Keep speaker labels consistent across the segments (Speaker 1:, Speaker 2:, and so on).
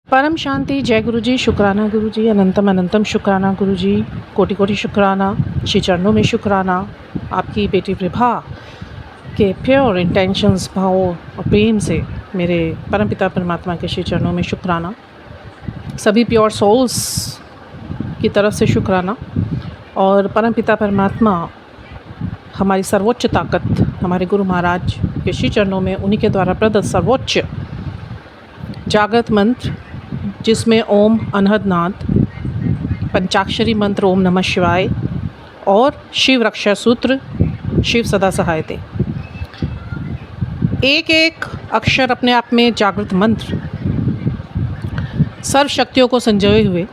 Speaker 1: परम शांति। जय गुरु जी, शुक्राना गुरु जी, अनंतम अनंतम शुक्राना गुरु जी, कोटि कोटि शुक्राना। श्री चरणों में शुक्राना। आपकी बेटी प्रभा के प्योर इंटेंशंस, भाव और प्रेम से मेरे परमपिता परमात्मा के श्री चरणों में शुक्राना। सभी प्योर सोल्स की तरफ से शुक्राना। और परमपिता परमात्मा हमारी सर्वोच्च ताकत, हमारे गुरु महाराज के श्री चरणों में उन्हीं के द्वारा प्रदत्त सर्वोच्च जागृत मंत्र, जिसमें ओम अनहद नाद, पंचाक्षरी मंत्र ओम नमः शिवाय और शिव रक्षा सूत्र शिव सदा सहाय दे। एक एक अक्षर अपने आप में जागृत मंत्र, सर्व शक्तियों को संजोए हुए,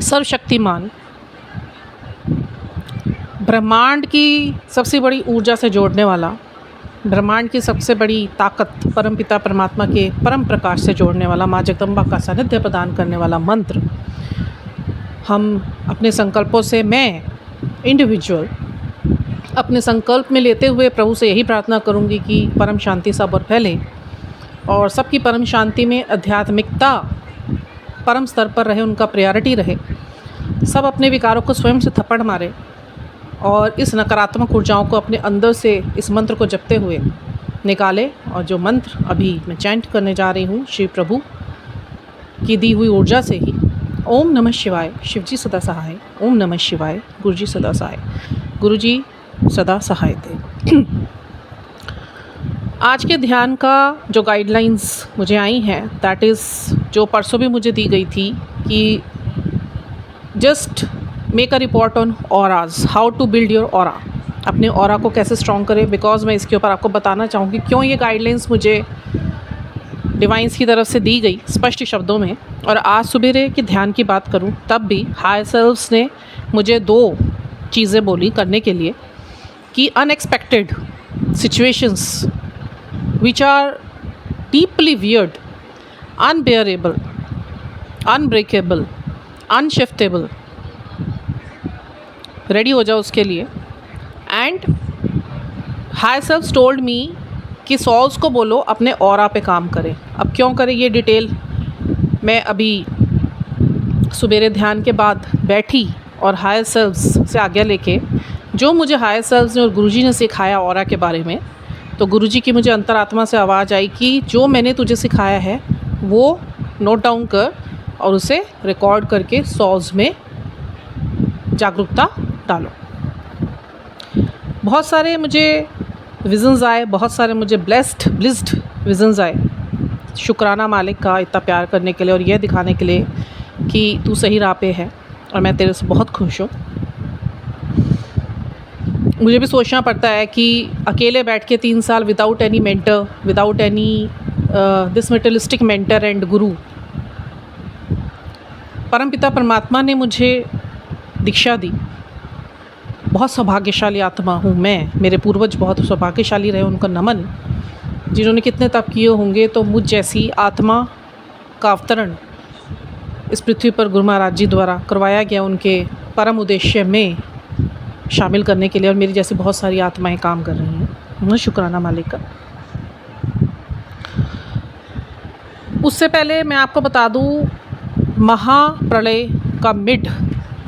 Speaker 1: सर्वशक्तिमान ब्रह्मांड की सबसे बड़ी ऊर्जा से जोड़ने वाला, ब्रह्मांड की सबसे बड़ी ताकत परमपिता परमात्मा के परम प्रकाश से जोड़ने वाला, माँ जगदम्बा का सानिध्य प्रदान करने वाला मंत्र हम अपने संकल्पों से, मैं इंडिविजुअल अपने संकल्प में लेते हुए प्रभु से यही प्रार्थना करूँगी कि परम शांति सब और फैले और सबकी परम शांति में आध्यात्मिकता परम स्तर पर रहे, उनका प्रायोरिटी रहे। सब अपने विकारों को स्वयं से थप्पड़ मारे और इस नकारात्मक ऊर्जाओं को अपने अंदर से इस मंत्र को जपते हुए निकाले। और जो मंत्र अभी मैं चैंट करने जा रही हूँ, श्री प्रभु की दी हुई ऊर्जा से ही, ओम नमः शिवाय, शिव जी सदा सहाय, ओम नमः शिवाय, गुरु जी सदा सहाय, गुरु जी सदा सहाय दे। आज के ध्यान का जो गाइडलाइंस मुझे आई हैं, दैट इज़ जो परसों भी मुझे दी गई थी कि just make a report on auras, how to build your aura, अपने ऑरा को कैसे स्ट्रॉन्ग करें। बिकॉज मैं इसके ऊपर आपको बताना चाहूँगी क्यों ये गाइडलाइंस मुझे डिवाइंस की तरफ से दी गई स्पष्ट शब्दों में। और आज सुबेरे की ध्यान की बात करूँ तब भी हायर सेल्फ्स ने मुझे दो चीज़ें बोली करने के लिए कि unexpected situations which are deeply weird, unbearable, unbreakable, unshiftable, ready हो जाओ उसके लिए। And higher selves told me कि सॉल्स को बोलो अपने ऑरा पे काम करें। अब क्यों करें ये डिटेल मैं अभी सुबेरे ध्यान के बाद बैठी और हायर सेल्फ्स से आज्ञा लेके जो मुझे हायर सेल्फ्स ने और गुरुजी ने सिखाया ऑरा के बारे में, तो गुरुजी की मुझे अंतरात्मा से आवाज़ आई कि जो मैंने तुझे सिखाया है वो नोट डाउन कर और उसे रिकॉर्ड करके सॉल्स में जागरूकता डालो। बहुत सारे मुझे विजन्स आए, बहुत सारे मुझे ब्लिस्ड विजन्स आए। शुक्राना मालिक का इतना प्यार करने के लिए और यह दिखाने के लिए कि तू सही राह पे है और मैं तेरे से बहुत खुश हूँ। मुझे भी सोचना पड़ता है कि अकेले बैठ के 3 साल without any mentor, without any this materialistic mentor and गुरु, परमपिता परमात्मा ने मुझे दीक्षा दी। बहुत सौभाग्यशाली आत्मा हूँ मैं, मेरे पूर्वज बहुत सौभाग्यशाली रहे, उनका नमन। जिन्होंने कितने तप किए होंगे तो मुझ जैसी आत्मा का अवतरण इस पृथ्वी पर गुरु महाराज जी द्वारा करवाया गया, उनके परम उद्देश्य में शामिल करने के लिए। और मेरी जैसी बहुत सारी आत्माएं काम कर रही हैं। मैं शुक्राना मालिक का। उससे पहले मैं आपको बता दूँ, महाप्रलय का मिड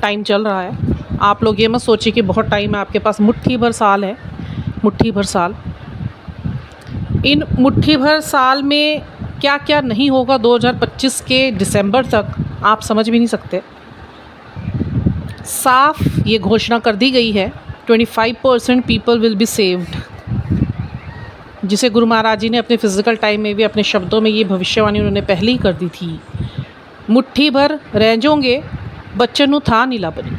Speaker 1: टाइम चल रहा है। आप लोग ये मत सोचिए कि बहुत टाइम है आपके पास, मुट्ठी भर साल है, मुट्ठी भर साल। इन मुट्ठी भर साल में क्या क्या नहीं होगा 2025 के दिसंबर तक, आप समझ भी नहीं सकते। साफ ये घोषणा कर दी गई है 25% पीपल विल बी सेव्ड, जिसे गुरु महाराज जी ने अपने फिजिकल टाइम में भी अपने शब्दों में ये भविष्यवाणी उन्होंने पहले ही कर दी थी। मुट्ठी भर रह जाओगे, बच्चन था नीला बनी,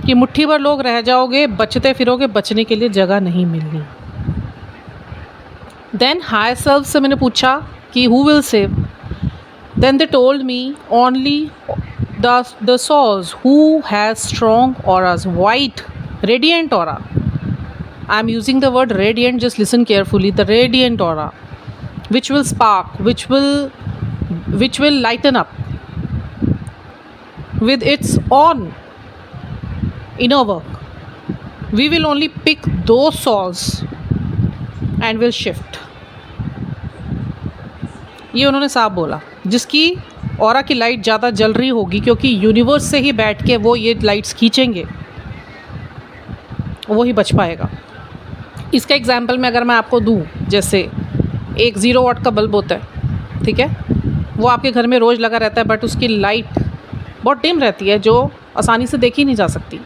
Speaker 1: कि मुट्ठी भर लोग रह जाओगे, बचते फिरोगे, बचने के लिए जगह नहीं मिलनी। देन हायर सेल्फ से मैंने पूछा कि who will save, then they told me only the souls who has strong auras, white radiant aura. I am using the word radiant, just listen carefully. The radiant aura which will spark, which will lighten up with its own inner work. We will only pick those souls and will shift. ये उन्होंने साफ बोला। जिसकी aura की light ज़्यादा जल रही होगी, क्योंकि यूनिवर्स से ही बैठ के वो ये लाइट्स खींचेंगे, वो ही बच पाएगा। इसका एग्जाम्पल मैं अगर मैं आपको दूँ, जैसे एक 0 वाट का बल्ब होता है, ठीक है, वो आपके घर में रोज़ लगा रहता है, बट उसकी लाइट बहुत डिम रहती है, जो आसानी से देखी नहीं जा सकती।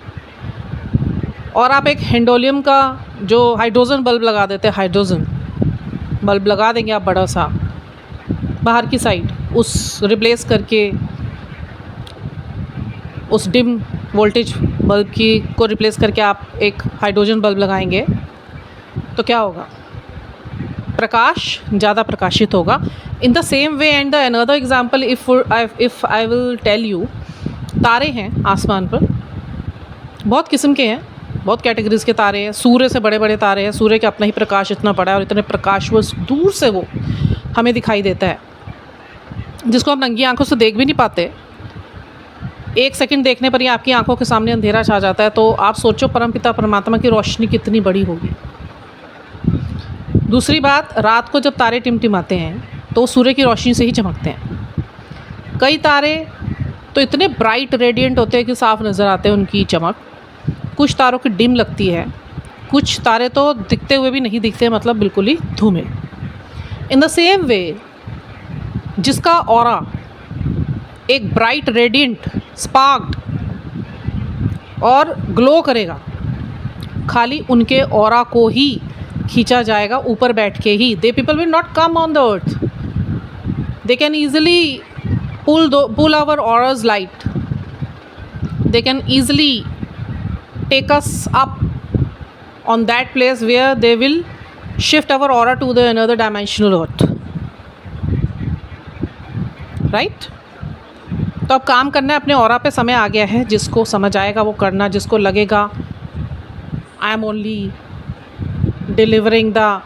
Speaker 1: और आप एक हेंडोलियम का जो हाइड्रोजन बल्ब लगा देते हैं, हाइड्रोजन बल्ब लगा देंगे आप बड़ा सा बाहर की साइड, उस रिप्लेस करके उस डिम वोल्टेज बल्ब की को रिप्लेस करके आप एक हाइड्रोजन बल्ब लगाएंगे, तो क्या होगा? प्रकाश ज़्यादा प्रकाशित होगा। In the same way and the another example, if I will tell you, तारे हैं आसमान पर, बहुत किस्म के हैं, बहुत कैटेगरीज़ के तारे हैं। सूर्य से बड़े बड़े तारे हैं, सूर्य का अपना ही प्रकाश इतना बड़ा है और इतने प्रकाश वो दूर से वो हमें दिखाई देता है, जिसको हम नंगी आंखों से देख भी नहीं पाते। 1 सेकंड देखने पर ही आपकी आंखों के सामने अंधेरा छा जाता है। तो आप सोचो परमपिता परमात्मा की रोशनी कितनी बड़ी होगी। दूसरी बात, रात को जब तारे टिमटिमाते हैं तो सूर्य की रोशनी से ही चमकते हैं। कई तारे तो इतने ब्राइट रेडिएंट होते हैं कि साफ नज़र आते हैं उनकी चमक। कुछ तारों की डिम लगती है, कुछ तारे तो दिखते हुए भी नहीं दिखते, मतलब बिल्कुल ही धूमिल। इन द सेम वे, जिसका ऑरा एक ब्राइट रेडिएंट स्पार्क्ड और ग्लो करेगा, खाली उनके ऑरा को ही खींचा जाएगा ऊपर बैठ के ही। They people will not come on the earth, they can easily pull our aura's light, they can easily take us up on that place where they will shift our aura to the another dimensional earth, right? तो अब काम करना है अपने aura पे, समय आ गया है। जिसको समझ आएगा वो करना, जिसको लगेगा I am only delivering the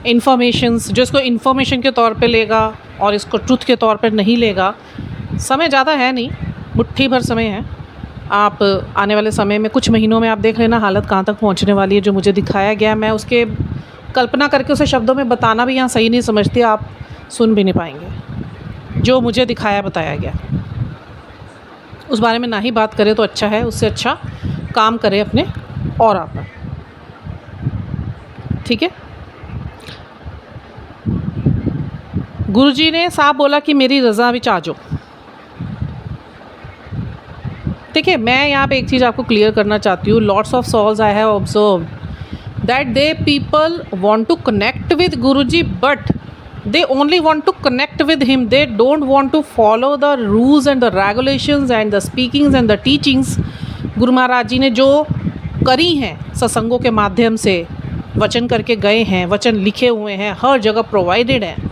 Speaker 1: informations, जो इसको इंफॉर्मेशन के तौर पे लेगा और इसको ट्रुथ के तौर पे नहीं लेगा, समय ज़्यादा है नहीं, मुट्ठी भर समय है। आप आने वाले समय में कुछ महीनों में आप देख लेना हालत कहाँ तक पहुँचने वाली है। जो मुझे दिखाया गया, मैं उसके कल्पना करके उसे शब्दों में बताना भी यहाँ सही नहीं समझती, आप सुन भी नहीं पाएंगे। जो मुझे दिखाया बताया गया उस बारे में ना ही बात करें तो अच्छा है, उससे अच्छा काम करें अपने ऑरा पर, ठीक है। गुरुजी ने साफ बोला कि मेरी रज़ा विच आ जाओ। देखिए, मैं यहाँ पे एक चीज़ आपको क्लियर करना चाहती हूँ। Lots of souls I have observe that they people want to connect with Guruji, बट they only want to connect with him. They don't want to follow the rules and the regulations and the speakings and the teachings Guru Maharaj जी ने जो करी हैं सत्संगों के माध्यम से, वचन करके गए हैं, वचन लिखे हुए हैं, हर जगह प्रोवाइडेड हैं।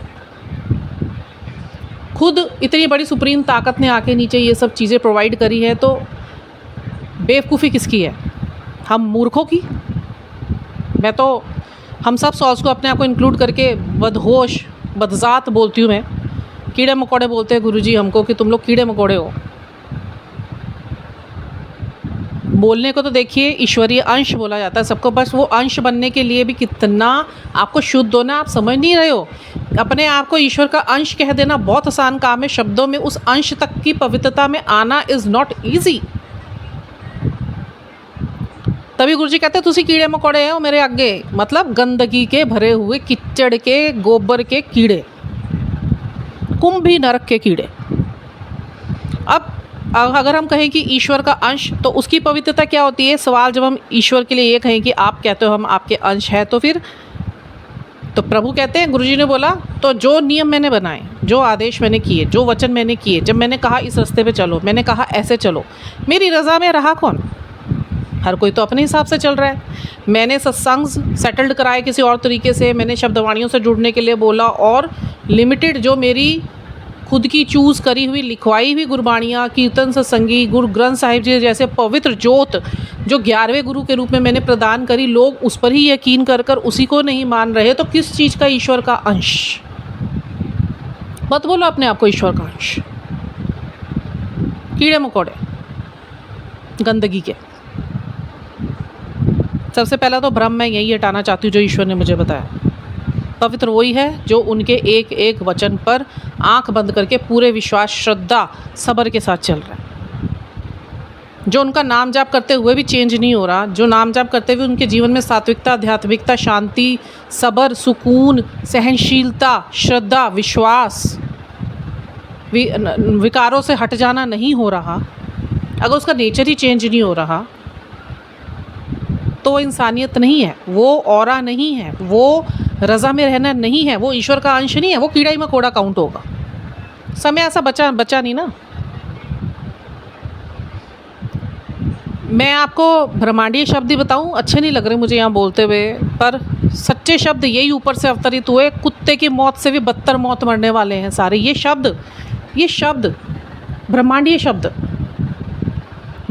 Speaker 1: खुद इतनी बड़ी सुप्रीम ताकत ने आके नीचे ये सब चीज़ें प्रोवाइड करी है, तो बेवकूफ़ी किसकी है? हम मूर्खों की। मैं तो हम सब सॉल्स को अपने आप को इंक्लूड करके बदहोश बदजात बोलती हूँ। मैं कीड़े मकोड़े बोलते हैं गुरुजी हमको कि तुम लोग कीड़े मकोड़े हो। बोलने को तो देखिए ईश्वरीय अंश बोला जाता है सबको, बस वो अंश बनने के लिए भी कितना आपको शुद्ध होना आप समझ नहीं रहे हो। अपने आप को ईश्वर का अंश कह देना बहुत आसान काम है, शब्दों में उस अंश तक की पवित्रता में आना इज़ नॉट ईजी। तभी गुरुजी कहते हैं तुसी कीड़े मकोड़े हो मेरे आगे, मतलब गंदगी के भरे हुए, कीचड़ के, गोबर के कीड़े, कुंभी नरक के कीड़े। अब अगर हम कहें कि ईश्वर का अंश, तो उसकी पवित्रता क्या होती है? सवाल जब हम ईश्वर के लिए ये कहें कि आप कहते हो हम आपके अंश है, तो फिर तो प्रभु कहते हैं, गुरुजी ने बोला, तो जो नियम मैंने बनाए, जो आदेश मैंने किए, जो वचन मैंने किए, जब मैंने कहा इस रास्ते पे चलो, मैंने कहा ऐसे चलो, मेरी रज़ा में रहा कौन? हर कोई तो अपने हिसाब से चल रहा है। मैंने सत्संग सेटल्ड कराए किसी और तरीके से, मैंने शब्दवाणियों से जुड़ने के लिए बोला, और लिमिटेड जो मेरी खुद की चूज़ करी हुई लिखवाई हुई गुरबाणियाँ, कीर्तन सत्संगी, गुरु ग्रंथ साहिब जी जैसे पवित्र जोत जो 11वें गुरु के रूप में मैंने प्रदान करी, लोग उस पर ही यकीन कर कर उसी को नहीं मान रहे, तो किस चीज़ का ईश्वर का अंश? मत बोलो अपने आप को ईश्वर का अंश। कीड़े मकोड़े गंदगी के। सबसे पहला तो भ्रम मैं यही हटाना चाहती हूँ जो ईश्वर ने मुझे बताया। पवित्र वही है जो उनके एक एक वचन पर आंख बंद करके पूरे विश्वास, श्रद्धा, सब्र के साथ चल रहा है, जो उनका नाम जाप करते हुए भी चेंज नहीं हो रहा, जो नाम जाप करते हुए उनके जीवन में सात्विकता, आध्यात्मिकता, शांति, सब्र, सुकून, सहनशीलता, श्रद्धा, विश्वास, विकारों से हट जाना नहीं हो रहा, अगर उसका नेचर ही चेंज नहीं हो रहा तो वो इंसानियत नहीं है, वो ऑरा नहीं है, वो रज़ा में रहना नहीं है, वो ईश्वर का अंश नहीं है, वो कीड़ा ही मकोड़ा काउंट होगा। समय ऐसा बचा नहीं ना। मैं आपको ब्रह्मांडीय शब्द ही बताऊं, अच्छे नहीं लग रहे मुझे यहाँ बोलते हुए, पर सच्चे शब्द यही ऊपर से अवतरित हुए। कुत्ते की मौत से भी बदतर मौत मरने वाले हैं सारे। ये शब्द ब्रह्मांडीय शब्द।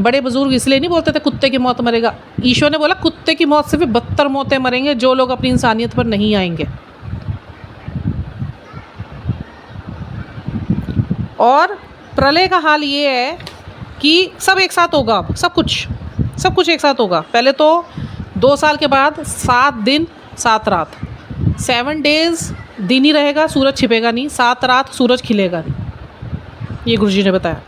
Speaker 1: बड़े बुजुर्ग इसलिए नहीं बोलते थे कुत्ते की मौत मरेगा, ईश्वर ने बोला कुत्ते की मौत से भी बदतर मौतें मरेंगे जो लोग अपनी इंसानियत पर नहीं आएंगे। और प्रलय का हाल ये है कि सब एक साथ होगा, अब सब कुछ एक साथ होगा। पहले तो 2 साल के बाद 7 दिन 7 रात, 7 डेज दिन ही रहेगा, सूरज छिपेगा नहीं, 7 रात सूरज खिलेगा नहीं, ये गुरुजी ने बताया।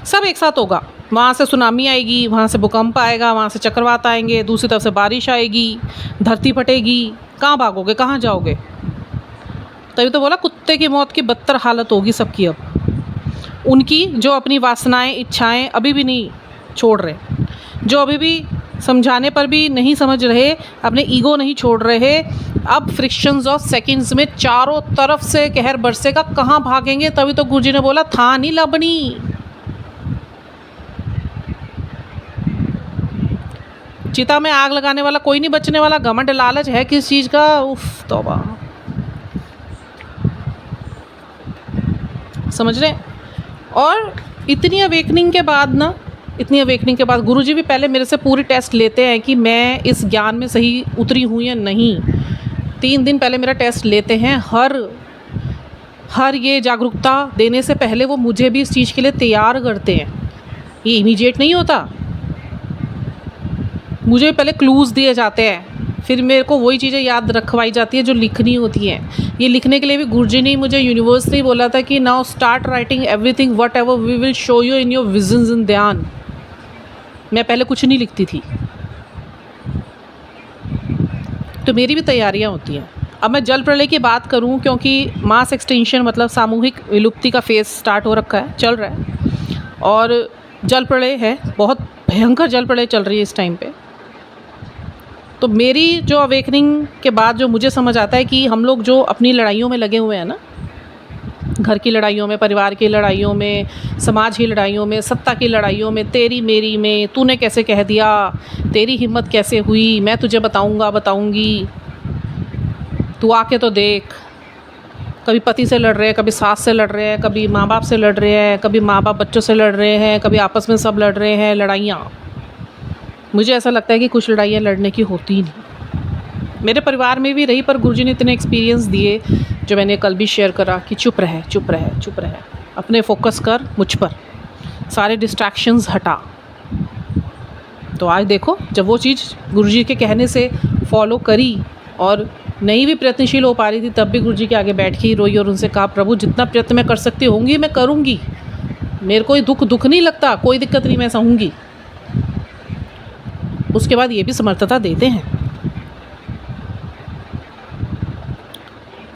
Speaker 1: सब एक साथ होगा। वहाँ से सुनामी आएगी, वहाँ से भूकंप आएगा, वहाँ से चक्रवात आएंगे, दूसरी तरफ से बारिश आएगी, धरती फटेगी, कहाँ भागोगे, कहाँ जाओगे? तभी तो बोला कुत्ते की मौत की बदतर हालत होगी सबकी। अब उनकी जो अपनी वासनाएं, इच्छाएं अभी भी नहीं छोड़ रहे, जो अभी भी समझाने पर भी नहीं समझ रहे, अपने ईगो नहीं छोड़ रहे, अब फ्रिक्शंस ऑफ सेकंड्स में चारों तरफ से कहर बरसेगा, कहाँ भागेंगे? तभी तो गुरुजी ने बोला था नहीं लबनी। चिता में आग लगाने वाला कोई नहीं बचने वाला। घमंड लालच है किस चीज़ का? उफ तौबा। समझ रहे? और इतनी अवेकनिंग के बाद गुरुजी भी पहले मेरे से पूरी टेस्ट लेते हैं कि मैं इस ज्ञान में सही उतरी हूँ या नहीं। 3 दिन पहले मेरा टेस्ट लेते हैं। हर ये जागरूकता देने से पहले वो मुझे भी इस चीज़ के लिए तैयार करते हैं। ये इमीडिएट नहीं होता, मुझे पहले क्लूज़ दिए जाते हैं, फिर मेरे को वही चीज़ें याद रखवाई जाती है जो लिखनी होती हैं। ये लिखने के लिए भी गुरुजी ने मुझे यूनिवर्स ने बोला था कि now start writing everything whatever we will show you in your visions in ध्यान। मैं पहले कुछ नहीं लिखती थी, तो मेरी भी तैयारियां होती हैं। अब मैं जल प्रलय की बात करूं, क्योंकि मास एक्सटेंशन मतलब सामूहिक विलुप्ति का फेज़ स्टार्ट हो रखा है, चल रहा है, और जल प्रलय है, बहुत भयंकर जल प्रलय चल रही है इस टाइम पे। तो मेरी जो अवेकनिंग के बाद जो मुझे समझ आता है कि हम लोग जो अपनी लड़ाइयों में लगे हुए हैं ना, घर की लड़ाइयों में, परिवार की लड़ाइयों में, समाज की लड़ाइयों में, सत्ता की लड़ाइयों में, तेरी मेरी में, तूने कैसे कह दिया, तेरी हिम्मत कैसे हुई, मैं तुझे बताऊंगी, तू आके तो देख। कभी पति से लड़ रहे हैं, कभी सास से लड़ रहे हैं, कभी माँ बाप से लड़ रहे हैं, कभी माँ बाप बच्चों से लड़ रहे हैं, कभी आपस में सब लड़ रहे हैं। लड़ाइयाँ, मुझे ऐसा लगता है कि कुछ लड़ाइयाँ लड़ने की होती ही नहीं। मेरे परिवार में भी रही, पर गुरुजी ने इतने एक्सपीरियंस दिए जो मैंने कल भी शेयर करा कि चुप रहे, अपने फोकस कर मुझ पर, सारे डिस्ट्रैक्शंस हटा। तो आज देखो, जब वो चीज़ गुरुजी के कहने से फॉलो करी और नहीं भी प्रयत्नशील हो पा रही थी, तब भी गुरुजी के आगे बैठ के ही रोई और उनसे कहा, प्रभु जितना प्रयत्न मैं कर सकती होंगी मैं करूँगी, मेरे कोई दुख नहीं लगता, कोई दिक्कत नहीं, मैं सहूँगी। उसके बाद ये भी समर्थता देते हैं।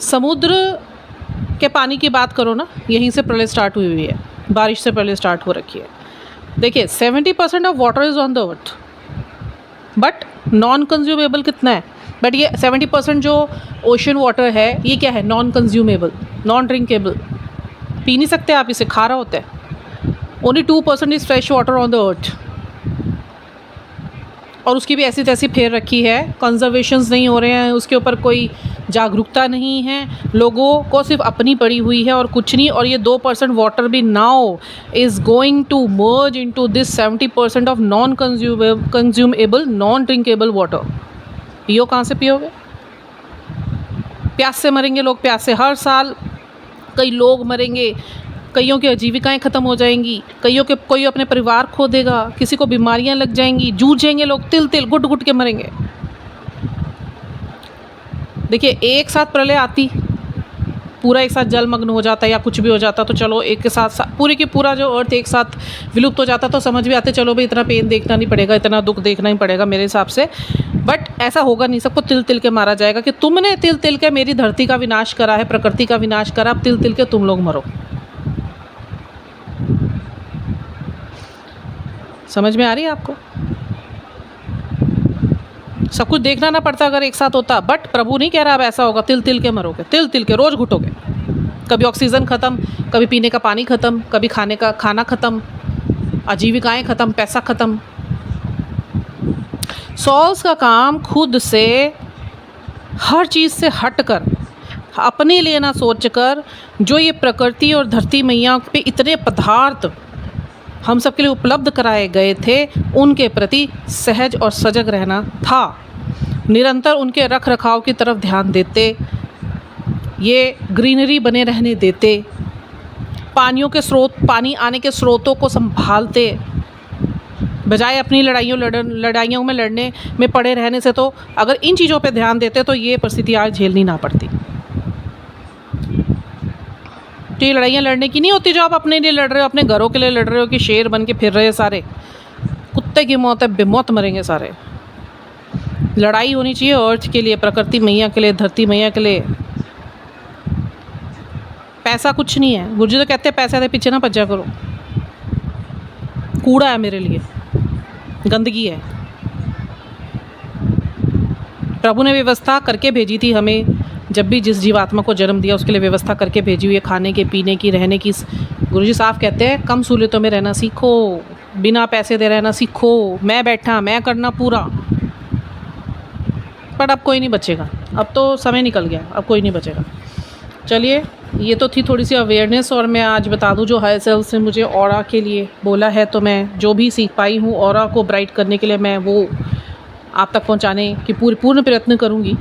Speaker 1: समुद्र के पानी की बात करो ना, यहीं से प्रलय स्टार्ट हुई हुई है, बारिश से प्रलय स्टार्ट हो रखी है। देखिए 70% of water is on the earth, but non consumable कितना है? बट ये 70% जो ओशन वाटर है, ये क्या है? Non consumable, non drinkable, P नहीं सकते आप इसे, खारा होता है। Only 2% is fresh water on the अर्थ, और उसकी भी ऐसी तैसी फेर रखी है, कंजर्वेशंस नहीं हो रहे हैं, उसके ऊपर कोई जागरूकता नहीं है, लोगों को सिर्फ अपनी पड़ी हुई है और कुछ नहीं। और ये 2% वाटर भी now is going to merge into this 70% of non consumable non drinkable water. पियो कहाँ से पियोगे? प्यास से मरेंगे लोग, प्यास से हर साल कई लोग मरेंगे, कईयों की आजीविकाएं ख़त्म हो जाएंगी, कोई अपने परिवार खो देगा, किसी को बीमारियां लग जाएंगी, जूझेंगे लोग, तिल गुट के मरेंगे। देखिए एक साथ प्रलय आती, पूरा एक साथ जलमग्न हो जाता या कुछ भी हो जाता तो चलो एक के साथ पूरे की पूरा जो अर्थ एक साथ विलुप्त हो जाता तो समझ भी आते चलो भाई इतना पेन देखना नहीं पड़ेगा, इतना दुख देखना ही पड़ेगा मेरे हिसाब से। बट ऐसा होगा नहीं, सबको तिल तिल के मारा जाएगा कि तुमने तिल तिल के मेरी धरती का विनाश करा है, प्रकृति का विनाश करा, अब तिल तिल के तुम लोग मरो। समझ में आ रही है आपको? सब कुछ देखना ना पड़ता अगर एक साथ होता, बट प्रभु नहीं कह रहा अब ऐसा होगा, तिल तिल के मरोगे, तिल तिल के रोज घुटोगे। कभी ऑक्सीजन ख़त्म, कभी पीने का पानी ख़त्म, कभी खाने का खाना ख़त्म, आजीविकाएं ख़त्म, पैसा ख़त्म। सॉल्स का काम खुद से हर चीज़ से हटकर अपने लिए ना सोचकर जो ये प्रकृति और धरती मैया पे इतने पदार्थ हम सब के लिए उपलब्ध कराए गए थे उनके प्रति सहज और सजग रहना था। निरंतर उनके रख रखाव की तरफ ध्यान देते, ये ग्रीनरी बने रहने देते, पानियों के स्रोत, पानी आने के स्रोतों को संभालते, बजाय अपनी लड़ाइयों में लड़ने में पड़े रहने से तो अगर इन चीज़ों पे ध्यान देते तो ये परिस्थिति आज झेलनी ना पड़ती। तो ये लड़ाइयाँ लड़ने की नहीं होती जो आप अपने लिए लड़ रहे हो, अपने घरों के लिए लड़ रहे हो कि शेर बन के फिर रहे हैं सारे, कुत्ते की मौत है, बेमौत मरेंगे सारे। लड़ाई होनी चाहिए अर्थ के लिए, प्रकृति मैया के लिए, धरती मैया के लिए। पैसा कुछ नहीं है, गुरुजी तो कहते हैं पैसे के पीछे ना भज्जा करो, कूड़ा है मेरे लिए, गंदगी है। प्रभु ने व्यवस्था करके भेजी थी हमें, जब भी जिस जीवात्मा को जन्म दिया उसके लिए व्यवस्था करके भेजी हुई है, खाने के, पीने की, रहने की। गुरुजी साफ कहते हैं कम सहूलियतों में रहना सीखो, बिना पैसे दे रहना सीखो, मैं बैठा मैं करना पूरा। पर अब कोई नहीं बचेगा, अब तो समय निकल गया, अब कोई नहीं बचेगा। चलिए, ये तो थी थोड़ी सी अवेयरनेस। और मैं आज बता दूं जो हायर सेल्फ ने मुझे ऑरा के लिए बोला है, तो मैं जो भी सीख पाई हूँ ऑरा को ब्राइट करने के लिए मैं वो आप तक पहुँचाने की पूर्ण प्रयत्न करूँगी।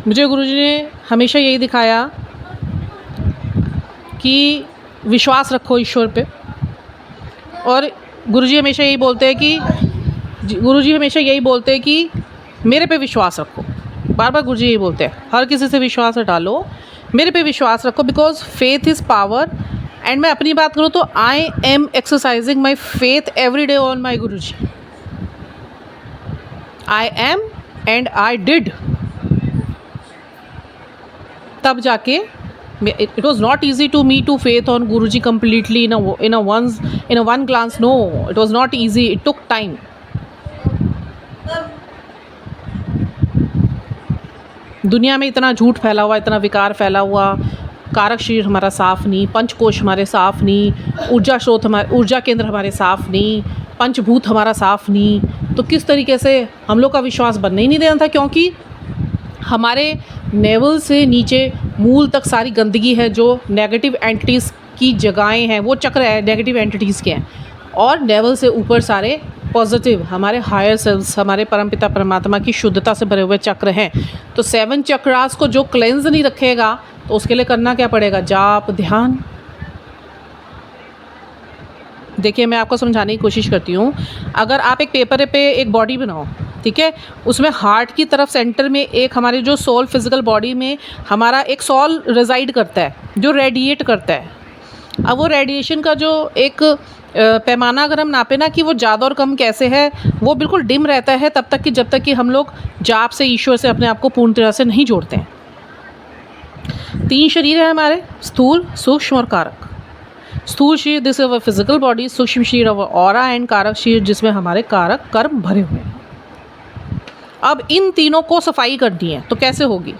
Speaker 1: मुझे गुरुजी ने हमेशा यही दिखाया कि विश्वास रखो ईश्वर पे, और गुरुजी हमेशा यही बोलते हैं कि मेरे पे विश्वास रखो। बार बार गुरुजी यही बोलते हैं, हर किसी से विश्वास हटा लो, मेरे पे विश्वास रखो, because faith is power. And मैं अपनी बात करूँ तो I am exercising my faith every day on my Guruji. I am and I did. तब जाके it was not easy to me to faith on Guruji completely in a one glance. No, it was not easy, it took time. दुनिया में इतना झूठ फैला हुआ, इतना विकार फैला हुआ, कारक शरीर हमारा साफ नहीं, पंचकोश हमारे साफ नहीं, ऊर्जा केंद्र हमारे साफ नहीं, पंचभूत हमारा साफ नहीं, तो किस तरीके से हम लोग का विश्वास बनने ही नहीं देना था, क्योंकि हमारे नेवल से नीचे मूल तक सारी गंदगी है, जो नेगेटिव एंटिटीज़ की जगहें हैं, वो चक्र है नेगेटिव एंटिटीज़ के हैं, और नेवल से ऊपर सारे पॉजिटिव हमारे हायर सेल्स, हमारे परमपिता परमात्मा की शुद्धता से भरे हुए चक्र हैं। तो 7 चक्रास को जो क्लेंज नहीं रखेगा तो उसके लिए करना क्या पड़ेगा? जाप, ध्यान। देखिए, मैं आपको समझाने की कोशिश करती हूँ। अगर आप एक पेपर पे एक बॉडी बनाओ, ठीक है, उसमें हार्ट की तरफ सेंटर में एक हमारे जो सोल, फिजिकल बॉडी में हमारा एक सोल रिजाइड करता है जो रेडिएट करता है। अब वो रेडिएशन का जो एक पैमाना अगर हम नापे ना कि वो ज़्यादा और कम कैसे है, वो बिल्कुल डिम रहता है तब तक कि जब तक कि हम लोग जाप से, ईश्वर से अपने आप को पूर्ण तरह से नहीं जोड़ते हैं। 3 शरीर है हमारे, स्थूल, सूक्ष्म और कारक। स्थूल शरीर this is our physical body, सूक्ष्म शरीर अवर ऑरा, एंड कारक शरीर जिसमें हमारे कारक कर्म भरे हुए हैं। अब इन तीनों को सफाई करनी है तो कैसे होगी?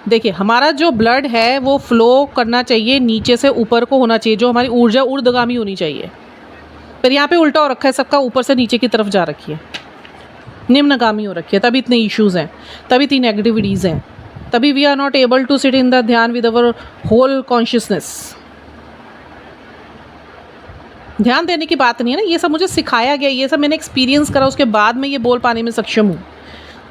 Speaker 1: देखिए, हमारा जो ब्लड है वो फ्लो करना चाहिए, नीचे से ऊपर को होना चाहिए, जो हमारी ऊर्जा ऊर्ध्वगामी होनी चाहिए। पर यहाँ पे उल्टा हो रखा है सबका, ऊपर से नीचे की तरफ जा रखी है, निम्नगामी हो रखी है, तभी इतने इश्यूज़ हैं, तभी इतनी नेगेटिविटीज़ हैं, तभी we are not able to sit in the dhyan with our whole consciousness. ध्यान देने की बात नहीं है ना, ये सब मुझे सिखाया गया, ये सब मैंने एक्सपीरियंस करा, उसके बाद मैं ये बोल पाने में सक्षम हूँ।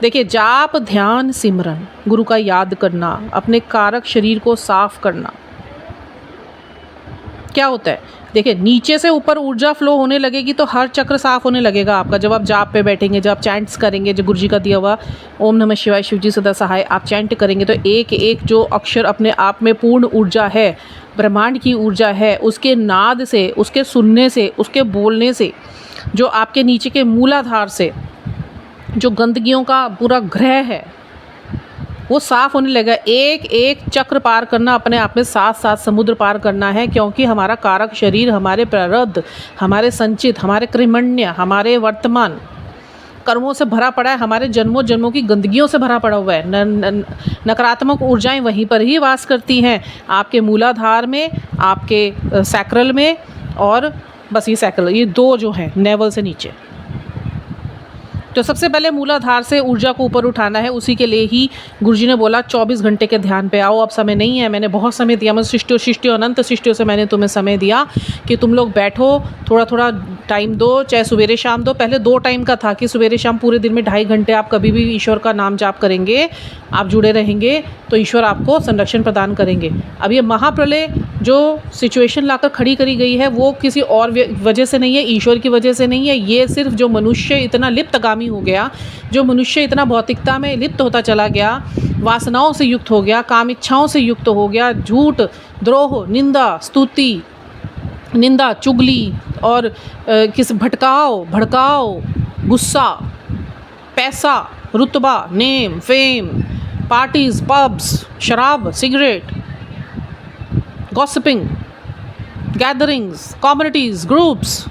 Speaker 1: देखिए, जाप, ध्यान, सिमरन, गुरु का याद करना, अपने कारक शरीर को साफ करना, क्या होता है, देखिए नीचे से ऊपर ऊर्जा फ्लो होने लगेगी तो हर चक्र साफ होने लगेगा आपका। जब आप जाप पे बैठेंगे, जब आप चैंट्स करेंगे, जो गुरु जी का दिया हुआ ओम नमः शिवाय शिव जी सदा सहाय आप चैंट करेंगे, तो एक एक जो अक्षर अपने आप में पूर्ण ऊर्जा है, ब्रह्मांड की ऊर्जा है, उसके नाद से, उसके सुनने से, उसके बोलने से, जो आपके नीचे के मूलाधार से जो गंदगियों का पूरा ग्रह है वो साफ़ होने लगा। एक एक चक्र पार करना अपने आप में 7 समुद्र पार करना है, क्योंकि हमारा कारक शरीर हमारे प्रारब्ध, हमारे संचित, हमारे कृमण्य, हमारे वर्तमान कर्मों से भरा पड़ा है, हमारे जन्मों जन्मों की गंदगियों से भरा पड़ा हुआ है। नकारात्मक ऊर्जाएं वहीं पर ही वास करती हैं, आपके मूलाधार में, आपके सैक्रल में, और बस ये सैक्रल, ये दो जो हैं नेवल से नीचे। तो सबसे पहले मूलाधार से ऊर्जा को ऊपर उठाना है। उसी के लिए ही गुरुजी ने बोला 24 घंटे के ध्यान पे आओ। अब समय नहीं है, मैंने बहुत समय दिया, मैं शिष्टियों अनंत शिष्टियों से मैंने तुम्हें समय दिया कि तुम लोग बैठो, थोड़ा थोड़ा टाइम दो, चाहे सवेरे शाम दो। पहले 2 टाइम का था कि सवेरे शाम पूरे दिन में 2.5 घंटे आप कभी भी ईश्वर का नाम जाप करेंगे, आप जुड़े रहेंगे तो ईश्वर आपको संरक्षण प्रदान करेंगे। अब ये महाप्रलय जो सिचुएशन लाकर खड़ी करी गई है वो किसी और वजह से नहीं है, ईश्वर की वजह से नहीं है। ये सिर्फ जो मनुष्य इतना लिप्तगामी हो गया, जो मनुष्य इतना भौतिकता में लिप्त होता चला गया, वासनाओं से युक्त हो गया, काम इच्छाओं से युक्त हो गया, झूठ, द्रोह, निंदा, स्तुति, निंदा, चुगली और किस भड़काओ, गुस्सा, पैसा, रुतबा, नेम, फेम, पार्टीज, पब्स, शराब, cigarette, gossiping, gatherings, communities, groups,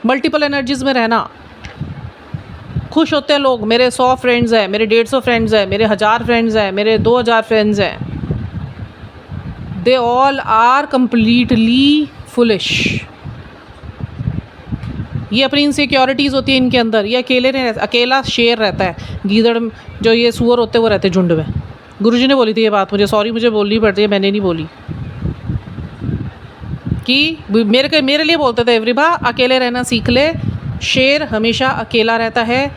Speaker 1: multiple energies में रहना। खुश होते हैं लोग, मेरे 100 फ्रेंड्स हैं, मेरे 150 फ्रेंड्स हैं, मेरे 1000 फ्रेंड्स हैं, मेरे 2000 फ्रेंड्स हैं। They all are completely foolish. ये अपनी इनसिक्योरिटीज़ होती है इनके अंदर। ये अकेले नहीं रहता, अकेला शेर रहता है, गीदड़ जो ये सुअर होते हैं वो रहते हैं झुंड में। गुरुजी ने बोली थी ये बात मुझे, सॉरी मुझे बोलनी पड़ती है, मैंने नहीं बोली, कि मेरे लिए बोलते थे एवरीबा अकेले रहना सीख ले। शेर हमेशा अकेला रहता है,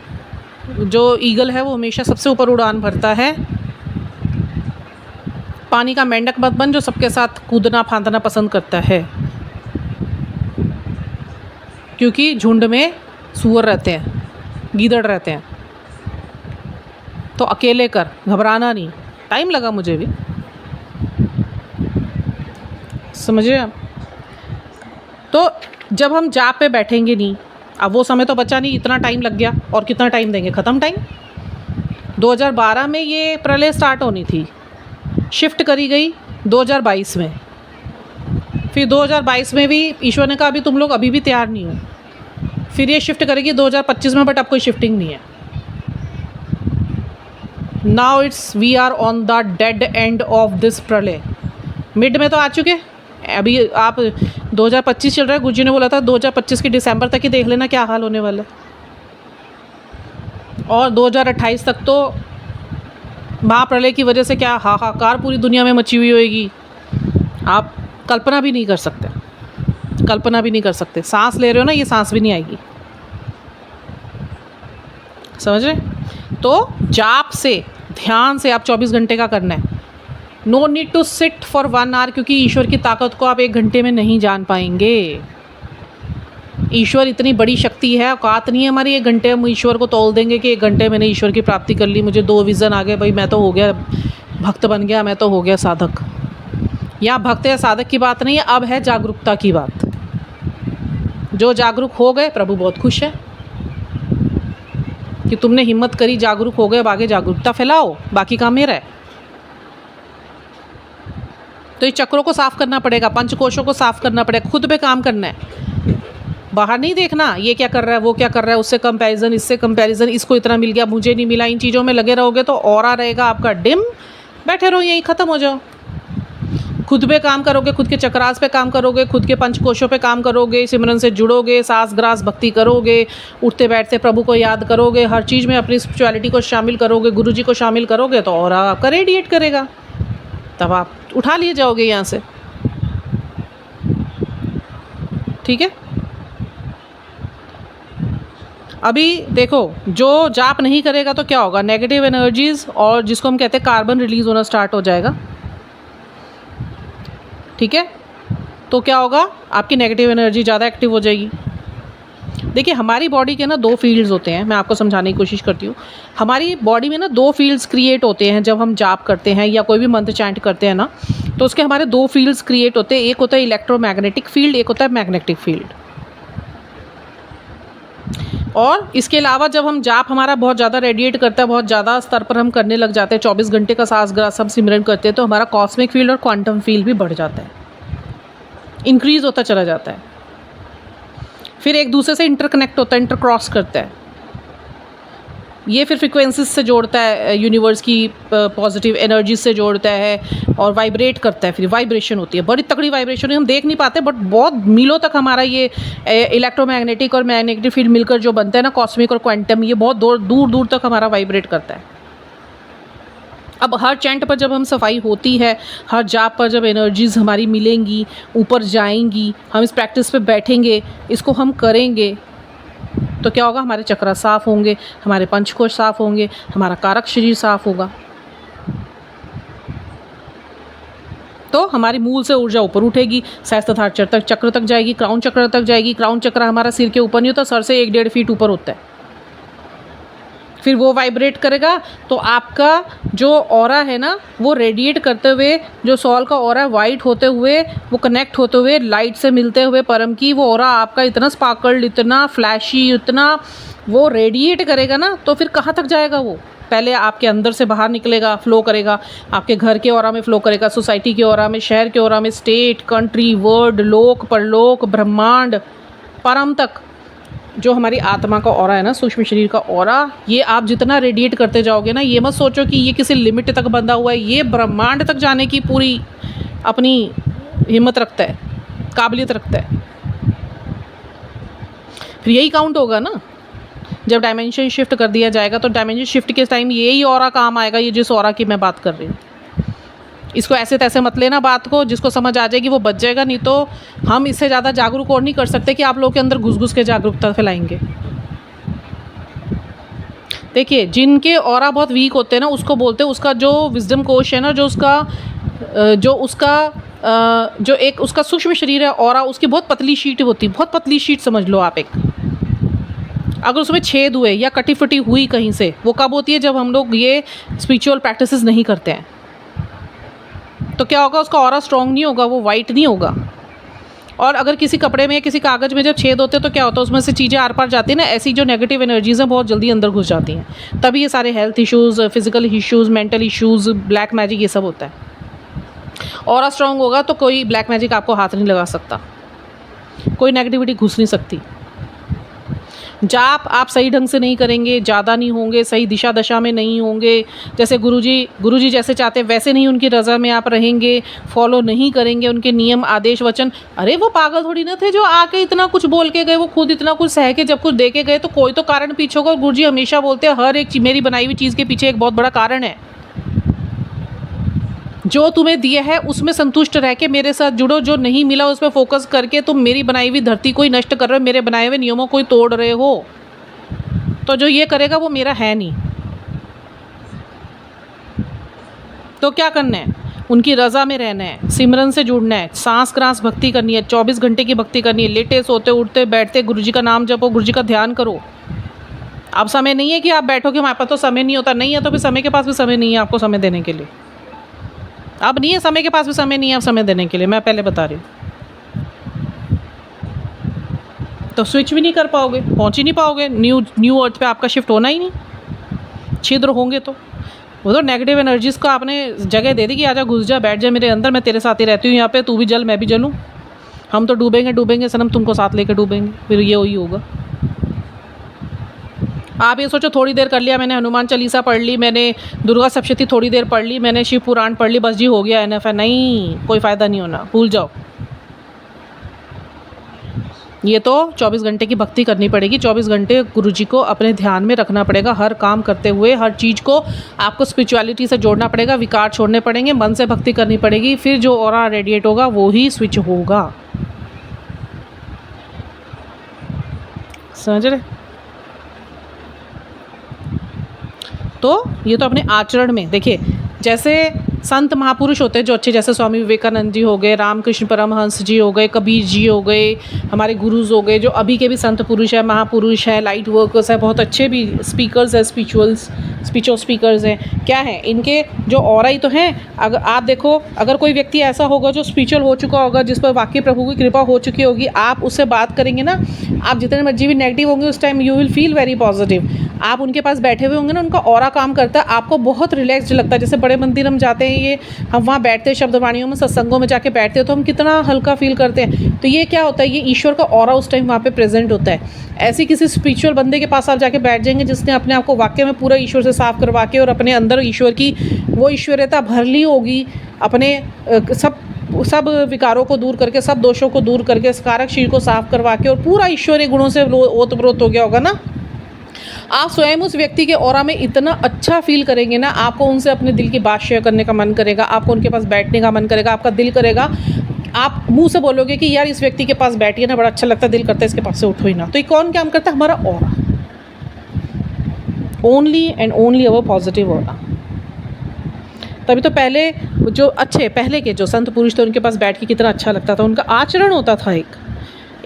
Speaker 1: जो ईगल है वो हमेशा सबसे ऊपर उड़ान भरता है। पानी का मेंढक मत बन जो सबके साथ कूदना फांदना पसंद करता है, क्योंकि झुंड में सुअर रहते हैं, गीदड़ रहते हैं। तो अकेले कर, घबराना नहीं। टाइम लगा मुझे भी, समझिए आप। तो जब हम जाप पे बैठेंगे नहीं, अब वो समय तो बचा नहीं, इतना टाइम लग गया, और कितना टाइम देंगे, ख़त्म टाइम। 2012 में ये प्रलय स्टार्ट होनी थी, शिफ्ट करी गई 2022 में। फिर 2022 में भी ईश्वर ने कहा अभी तुम लोग अभी भी तैयार नहीं हो, फिर ये शिफ्ट करेगी 2025 में, बट अब कोई शिफ्टिंग नहीं है। Now it's we are on the dead end of this pralay. Mid में तो आ चुके, अभी आप 2025 चल रहा है, गुरुजी ने बोला था 2025 के दिसंबर तक ही देख लेना क्या हाल होने वाला है, और 2028 तक तो महाप्रलय की वजह से क्या हाहाकार पूरी दुनिया में मची हुई होगी, आप कल्पना भी नहीं कर सकते, कल्पना भी नहीं कर सकते। सांस ले रहे हो ना, ये सांस भी नहीं आएगी, समझ रहे। तो जाप से, ध्यान से आप 24 घंटे का करना है। No need to sit for 1 hour, क्योंकि ईश्वर की ताकत को आप 1 घंटे में नहीं जान पाएंगे। ईश्वर इतनी बड़ी शक्ति है, औकात नहीं है हमारी 1 घंटे हम ईश्वर को तोल देंगे कि 1 घंटे मैंने ईश्वर की प्राप्ति कर ली, मुझे 2 विज़न आ गए, भाई मैं तो हो गया भक्त बन गया, मैं तो हो गया साधक। यहाँ भक्त या साधक की बात नहीं है, अब है जागरूकता की बात। जो जागरूक हो गए, प्रभु बहुत खुश है कि तुमने हिम्मत करी, जागरूक हो गए, अब आगे जागरूकता फैलाओ, बाकी काम मेरा है। तो ये चक्रों को साफ़ करना पड़ेगा, पंचकोशों को साफ़ करना पड़ेगा, खुद पे काम करना है, बाहर नहीं देखना ये क्या कर रहा है, वो क्या कर रहा है, उससे कंपैरिजन, इससे कंपैरिजन, इसको इतना मिल गया, मुझे नहीं मिला। इन चीज़ों में लगे रहोगे तो ऑरा रहेगा आपका डिम, बैठे रहो यहीं, ख़त्म हो जाओ। खुद पे काम करोगे, खुद के चक्रास पे काम करोगे, खुद के पंचकोशों पे काम करोगे, सिमरन से जुड़ोगे, सास ग्रास भक्ति करोगे, उठते बैठते प्रभु को याद करोगे, हर चीज़ में अपनी स्पिरिचुअलिटी को शामिल करोगे, गुरु जी को शामिल करोगे, तो और आपका रेडिएट करेगा, तब आप उठा लिए जाओगे यहाँ से। ठीक है। अभी देखो, जो जाप नहीं करेगा तो क्या होगा, नेगेटिव एनर्जीज़ और जिसको हम कहते हैं कार्बन रिलीज़ होना स्टार्ट हो जाएगा। ठीक है, तो क्या होगा, आपकी नेगेटिव एनर्जी ज़्यादा एक्टिव हो जाएगी। देखिए हमारी बॉडी के ना 2 फील्ड्स होते हैं, मैं आपको समझाने की कोशिश करती हूँ। हमारी बॉडी में ना 2 फील्ड्स क्रिएट होते हैं जब हम जाप करते हैं या कोई भी मंत्र चैंट करते हैं ना, तो उसके हमारे 2 फील्ड्स क्रिएट होते हैं। एक होता है इलेक्ट्रोमैग्नेटिक फील्ड, एक होता है मैग्नेटिक फील्ड। और इसके अलावा जब हम जाप हमारा बहुत ज़्यादा रेडिएट करता है, बहुत ज़्यादा स्तर पर हम करने लग जाते हैं, 24 घंटे का सांस ग्रास हम सिमरन करते हैं, तो हमारा कॉस्मिक फील्ड और क्वांटम फील्ड भी बढ़ जाता है, इंक्रीज़ होता चला जाता है। फिर एक दूसरे से इंटरकनेक्ट होता है, इंटरक्रॉस करता है। ये फिर फ्रिक्वेंसीज से जोड़ता है, यूनिवर्स की पॉजिटिव एनर्जीज से जोड़ता है और वाइब्रेट करता है। फिर वाइब्रेशन होती है, बड़ी तगड़ी वाइब्रेशन, हम देख नहीं पाते बट बहुत मीलों तक हमारा ये इलेक्ट्रोमैग्नेटिक और मैग्नेटिक फील्ड मिलकर जो बनता है ना, कॉस्मिक और क्वांटम, ये बहुत दूर दूर तक हमारा वाइब्रेट करता है। अब हर चैंट पर जब हम सफाई होती है, हर जाप पर जब एनर्जीज़ हमारी मिलेंगी, ऊपर जाएंगी, हम इस प्रैक्टिस पे बैठेंगे, इसको हम करेंगे, तो क्या होगा, हमारे चक्र साफ होंगे, हमारे पंचकोश साफ होंगे, हमारा कारक शरीर साफ होगा, तो हमारी मूल से ऊर्जा ऊपर उठेगी, सहस्त्रधार चक्र तक जाएगी, क्राउन चक्र तक जाएगी। क्राउन चक्र हमारा सिर के ऊपर नहीं होता, सर से 1-1.5 फीट ऊपर होता है। फिर वो वाइब्रेट करेगा तो आपका जो ऑरा है ना, वो रेडिएट करते हुए, जो सॉल का ऑरा वाइट होते हुए, वो कनेक्ट होते हुए, लाइट से मिलते हुए परम की, वो ऑरा आपका इतना स्पार्कल्ड, इतना फ्लैशी, इतना वो रेडिएट करेगा ना, तो फिर कहाँ तक जाएगा वो, पहले आपके अंदर से बाहर निकलेगा, फ्लो करेगा, आपके घर के ऑरा में फ्लो करेगा, सोसाइटी के ऑरा में, शहर के ऑरा में, स्टेट, कंट्री, वर्ल्ड, लोक, परलोक, ब्रह्मांड, परम तक। जो हमारी आत्मा का ऑरा है ना, सूक्ष्म शरीर का ऑरा, ये आप जितना रेडिएट करते जाओगे ना, ये मत सोचो कि ये किसी लिमिट तक बंधा हुआ है, ये ब्रह्मांड तक जाने की पूरी अपनी हिम्मत रखता है, काबिलियत रखता है। फिर यही काउंट होगा ना, जब डायमेंशन शिफ्ट कर दिया जाएगा, तो डायमेंशन शिफ्ट के टाइम यही ऑरा काम आएगा, ये जिस ऑरा की मैं बात कर रही हूँ। इसको ऐसे तैसे मत लेना बात को, जिसको समझ आ जाएगी वो बच जाएगा, नहीं तो हम इससे ज़्यादा जागरूक और नहीं कर सकते कि आप लोगों के अंदर घुस के जागरूकता फैलाएंगे। देखिए जिनके ऑरा बहुत वीक होते हैं ना, उसको बोलते हैं, उसका जो विजडम कोश है ना, जो उसका सूक्ष्म शरीर है, ऑरा, उसकी बहुत पतली शीट होती है, बहुत पतली शीट समझ लो आप। एक अगर उसमें छेद हुए या कटी फटी हुई कहीं से, वो कब होती है, जब हम लोग ये स्पिरिचुअल प्रैक्टिसेस नहीं करते हैं। तो क्या होगा, उसका ऑरा स्ट्रॉन्ग नहीं होगा, वो वाइट नहीं होगा। और अगर किसी कपड़े में, किसी कागज़ में जब छेद होते हैं, तो क्या होता है, उसमें से चीज़ें आर पार जाती हैं ना, ऐसी जो नेगेटिव एनर्जीज़ हैं बहुत जल्दी अंदर घुस जाती हैं। तभी ये सारे health issues, physical issues, mental issues, black magic, ये सब होता है। ऑरा स्ट्रॉन्ग होगा तो कोई ब्लैक मैजिक आपको हाथ नहीं लगा सकता, कोई नेगेटिविटी घुस नहीं सकती। जाप आप सही ढंग से नहीं करेंगे, ज़्यादा नहीं होंगे, सही दिशा दशा में नहीं होंगे, जैसे गुरुजी जैसे चाहते हैं वैसे नहीं उनकी रज़ा में आप रहेंगे, फॉलो नहीं करेंगे उनके नियम, आदेश, वचन। अरे वो पागल थोड़ी ना थे जो आके इतना कुछ बोल के गए, वो खुद इतना कुछ सह के जब कुछ दे के गए, तो कोई तो कारण पीछे होगा। गुरुजी हमेशा बोलते हैं हर एक मेरी बनाई हुई चीज़ के पीछे एक बहुत बड़ा कारण है। जो तुम्हें दिया है उसमें संतुष्ट रह के मेरे साथ जुड़ो, जो नहीं मिला उस पर फोकस करके तुम मेरी बनाई हुई धरती को ही नष्ट कर रहे हो, मेरे बनाए हुए नियमों को ही तोड़ रहे हो, तो जो ये करेगा वो मेरा है नहीं। तो क्या करना है, उनकी रज़ा में रहना है, सिमरन से जुड़ना है, सांस ग्रास भक्ति करनी है, 24 घंटे की भक्ति करनी है, लेटे सोते उठते बैठते गुरुजी का नाम जपो, गुरुजी का ध्यान करो। अब समय नहीं है कि आप बैठोगे हमारे पास तो समय नहीं होता, नहीं है तो फिर समय के पास भी समय नहीं है आपको समय देने के लिए। अब नहीं है समय के पास भी समय नहीं है आप समय देने के लिए, मैं पहले बता रही हूँ। तो स्विच भी नहीं कर पाओगे, पहुँच ही नहीं पाओगे, न्यू अर्थ पे आपका शिफ्ट होना ही नहीं। छिद्र होंगे तो वो तो नेगेटिव एनर्जीज़ को आपने जगह दे दी कि आजा घुस जा, बैठ जा मेरे अंदर, मैं तेरे साथ ही रहती हूँ यहाँ पे, तू भी जल मैं भी जलूँ, हम तो डूबेंगे सनम, तुमको साथ लेकर डूबेंगे, फिर ये वही होगा। आप ये सोचो थोड़ी देर कर लिया मैंने, हनुमान चालीसा पढ़ ली मैंने, दुर्गा सप्तशती थोड़ी देर पढ़ ली मैंने, शिव पुराण पढ़ ली, बस जी हो गया एनफ है, नहीं, कोई फ़ायदा नहीं होना, भूल जाओ। ये तो 24 घंटे की भक्ति करनी पड़ेगी, 24 घंटे गुरुजी को अपने ध्यान में रखना पड़ेगा, हर काम करते हुए हर चीज़ को आपको स्पिरिचुअलिटी से जोड़ना पड़ेगा, विकार छोड़ने पड़ेंगे, मन से भक्ति करनी पड़ेगी, फिर जो ऑरा रेडिएट होगा वो ही स्विच होगा। समझ रहे? तो ये तो अपने आचरण में देखिए, जैसे संत महापुरुष होते हैं जो अच्छे, जैसे स्वामी विवेकानंद जी हो गए, रामकृष्ण परमहंस जी हो गए, कबीर जी हो गए, हमारे गुरुज हो गए, जो अभी के भी संत पुरुष हैं, महापुरुष हैं, लाइट वर्कर्स हैं, बहुत अच्छे भी स्पीकर्स हैं, स्पीचो स्पीकर्स हैं। क्या है इनके जो ऑरा ही तो हैं। अगर आप देखो, अगर कोई व्यक्ति ऐसा होगा जो स्पिरिचुअल हो चुका होगा, जिस पर वाकई प्रभु की कृपा हो चुकी होगी, आप उससे बात करेंगे ना, आप जितने मर्जी भी नेगेटिव होंगे उस time you will feel very positive. आप उनके पास बैठे हुए होंगे ना, उनका ऑरा काम करता है, आपको बहुत रिलैक्स्ड लगता है। जैसे बड़े मंदिर हम जाते हैं, ये हम वहाँ बैठते हैं, शब्दवाणियों में, सत्संगों में जाके बैठते हैं, तो हम कितना हल्का फील करते हैं। तो ये क्या होता है, ये ईश्वर का ऑरा उस टाइम वहाँ पे प्रेजेंट होता है। ऐसी किसी स्पिरिचुअल बंदे के पास आप जाके बैठ जाएंगे जिसने अपने आप को वाकई में पूरा ईश्वर से साफ करवा के और अपने अंदर ईश्वर की वो ईश्वरीयता भर ली होगी, अपने सब विकारों को दूर करके, सब दोषों को दूर करके, कारक शरीर को साफ करवा के और पूरा ईश्वरीय गुणों से ओतप्रोत हो गया होगा ना, आप स्वयं उस व्यक्ति के ऑरा में इतना अच्छा फील करेंगे ना, आपको उनसे अपने दिल की बात शेयर करने का मन करेगा, आपको उनके पास बैठने का मन करेगा, आपका दिल करेगा, आप मुंह से बोलोगे कि यार इस व्यक्ति के पास बैठिए ना, बड़ा अच्छा लगता है, दिल करता है इसके पास से उठो ही ना। तो ये कौन काम करता है, हमारा aura, only and only our positive aura. तभी तो पहले जो अच्छे पहले के जो संत पुरुष थे उनके पास बैठ के कितना अच्छा लगता था, उनका आचरण होता था,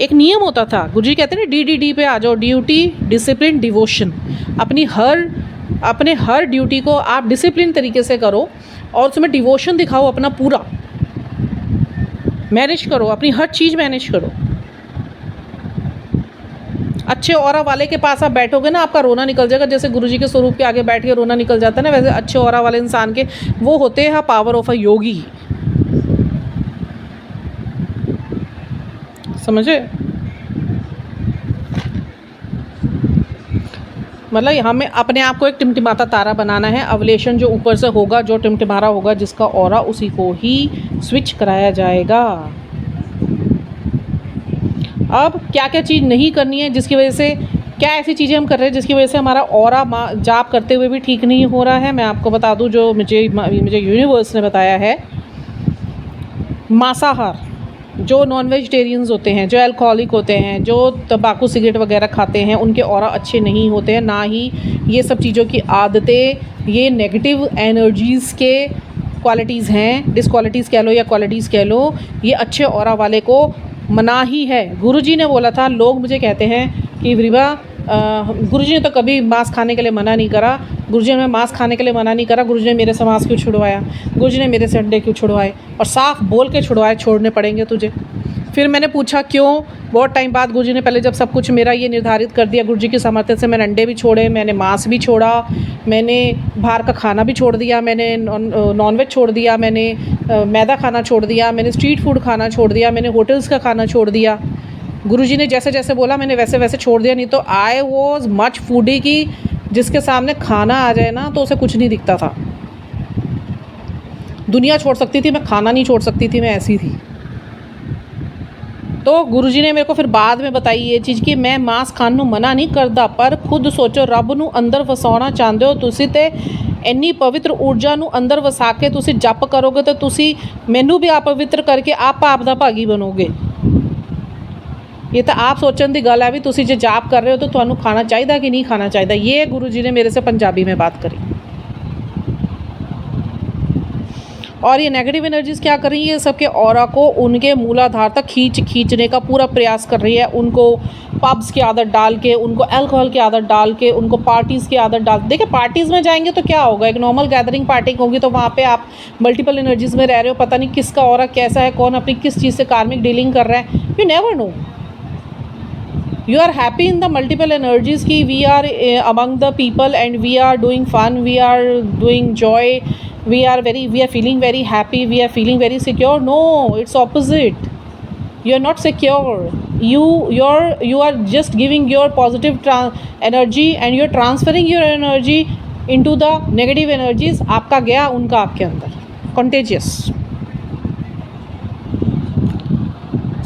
Speaker 1: एक नियम होता था। गुरुजी कहते हैं ना, डी पे आ जाओ, ड्यूटी, डिसिप्लिन, डिवोशन। अपने हर ड्यूटी को आप डिसिप्लिन तरीके से करो और उसमें डिवोशन दिखाओ, अपना पूरा मैनेज करो, अपनी हर चीज़ मैनेज करो। अच्छे ऑरा वाले के पास आप बैठोगे ना, आपका रोना निकल जाएगा। जैसे गुरुजी के स्वरूप के आगे बैठ के रोना निकल जाता है ना, वैसे अच्छे ऑरा वाले इंसान के वो होते हैं पावर ऑफ अ योगी। समझे? मतलब हमें अपने आप को एक टिमटिमाता तारा बनाना है। अवलेशन जो ऊपर से होगा, जो टिमटिमारा होगा, जिसका ऑरा, उसी को ही स्विच कराया जाएगा। अब क्या क्या चीज़ नहीं करनी है, जिसकी वजह से, क्या ऐसी चीज़ें हम कर रहे हैं जिसकी वजह से हमारा ऑरा जाप करते हुए भी ठीक नहीं हो रहा है। मैं आपको बता दूं, जो मुझे यूनिवर्स ने बताया है। मांसाहार, जो नॉन वेजिटेरियंस होते हैं, जो अल्कोहलिक होते हैं, जो तंबाकू सिगरेट वगैरह खाते हैं, उनके ऑरा अच्छे नहीं होते हैं। ना ही ये सब चीज़ों की आदतें, ये नेगेटिव एनर्जीज़ के क्वालिटीज़ हैं, डिसक्वालिटीज़ कह लो या क्वालिटीज़ कह लो, ये अच्छे ऑरा वाले को मना ही है। गुरुजी ने बोला था, लोग मुझे कहते हैं कि विभा, गुरुजी ने तो कभी मांस खाने के लिए मना नहीं करा, गुरुजी ने मांस खाने के लिए मना नहीं करा, गुरुजी ने मेरे से मांस क्यों छुड़वाया, गुरुजी ने मेरे से अंडे क्यों छुड़वाए, और साफ बोल के छुड़वाए, छोड़ने पड़ेंगे तुझे। फिर मैंने पूछा क्यों। बहुत टाइम बाद गुरुजी ने, पहले जब सब कुछ मेरा ये निर्धारित कर दिया, गुरुजी की सामर्थ्य से मैंने अंडे भी छोड़े, मैंने मांस भी छोड़ा, मैंने बाहर का खाना भी छोड़ दिया, मैंने नॉनवेज छोड़ दिया, मैंने मैदा खाना छोड़ दिया, मैंने स्ट्रीट फूड खाना छोड़ दिया, मैंने होटल्स का खाना छोड़ दिया। गुरुजी ने जैसे जैसे बोला मैंने वैसे वैसे छोड़ दिया। नहीं तो आई वॉज मच फूडी की जिसके सामने खाना आ जाए ना तो उसे कुछ नहीं दिखता था। दुनिया छोड़ सकती थी, मैं खाना नहीं छोड़ सकती थी, मैं ऐसी थी। तो गुरुजी ने मेरे को फिर बाद में बताई ये चीज़ कि मैं मांस खाण ਨੂੰ मना नहीं करता, पर खुद सोचो, ਰੱਬ ਨੂੰ ਅੰਦਰ ਵਸਾਉਣਾ ਚਾਹੁੰਦੇ ਹੋ ਤੁਸੀਂ ਤੇ ਇੰਨੀ ਪਵਿੱਤਰ ਊਰਜਾ ਨੂੰ ਅੰਦਰ ਵਸਾ ਕੇ ਤੁਸੀਂ ਜਪ ਕਰੋਗੇ ਤੇ ਤੁਸੀਂ ਮੈਨੂੰ ਵੀ अपवित्र करके आप पाप ਦਾ ਭਾਗੀ ਬਣੋਗੇ। ये तो आप सोचने की गल है भी तुसी जो जाप कर रहे हो तो ਤੁਹਾਨੂੰ खाना चाहिए कि नहीं खाना चाहिए। ये गुरु जी ने मेरे से पंजाबी में बात करी। और ये नेगेटिव एनर्जीज़ क्या कर रही है, सबके ऑरा को उनके मूलाधार तक खींचने का पूरा प्रयास कर रही है। उनको पब्स की आदत डाल के, उनको अल्कोहल की आदत डाल के, उनको पार्टीज़ की आदत डाल। देखिए पार्टीज़ में जाएंगे तो क्या होगा, एक नॉर्मल गैदरिंग पार्टी होगी तो वहाँ पे आप मल्टीपल एनर्जीज़ में रह रहे हो, पता नहीं किसका ऑरा कैसा है, कौन अपनी किस चीज़ से कार्मिक डीलिंग कर रहा है, you never know. You are happy in the multiple energies कि we are among the people and we are doing fun, we are doing joy, we are feeling very happy, we are feeling very secure. No, it's opposite. You are not secure. You are just giving your positive energy and you are transferring your energy into the negative energies. आपका गया उनका आपके अंदर, contagious।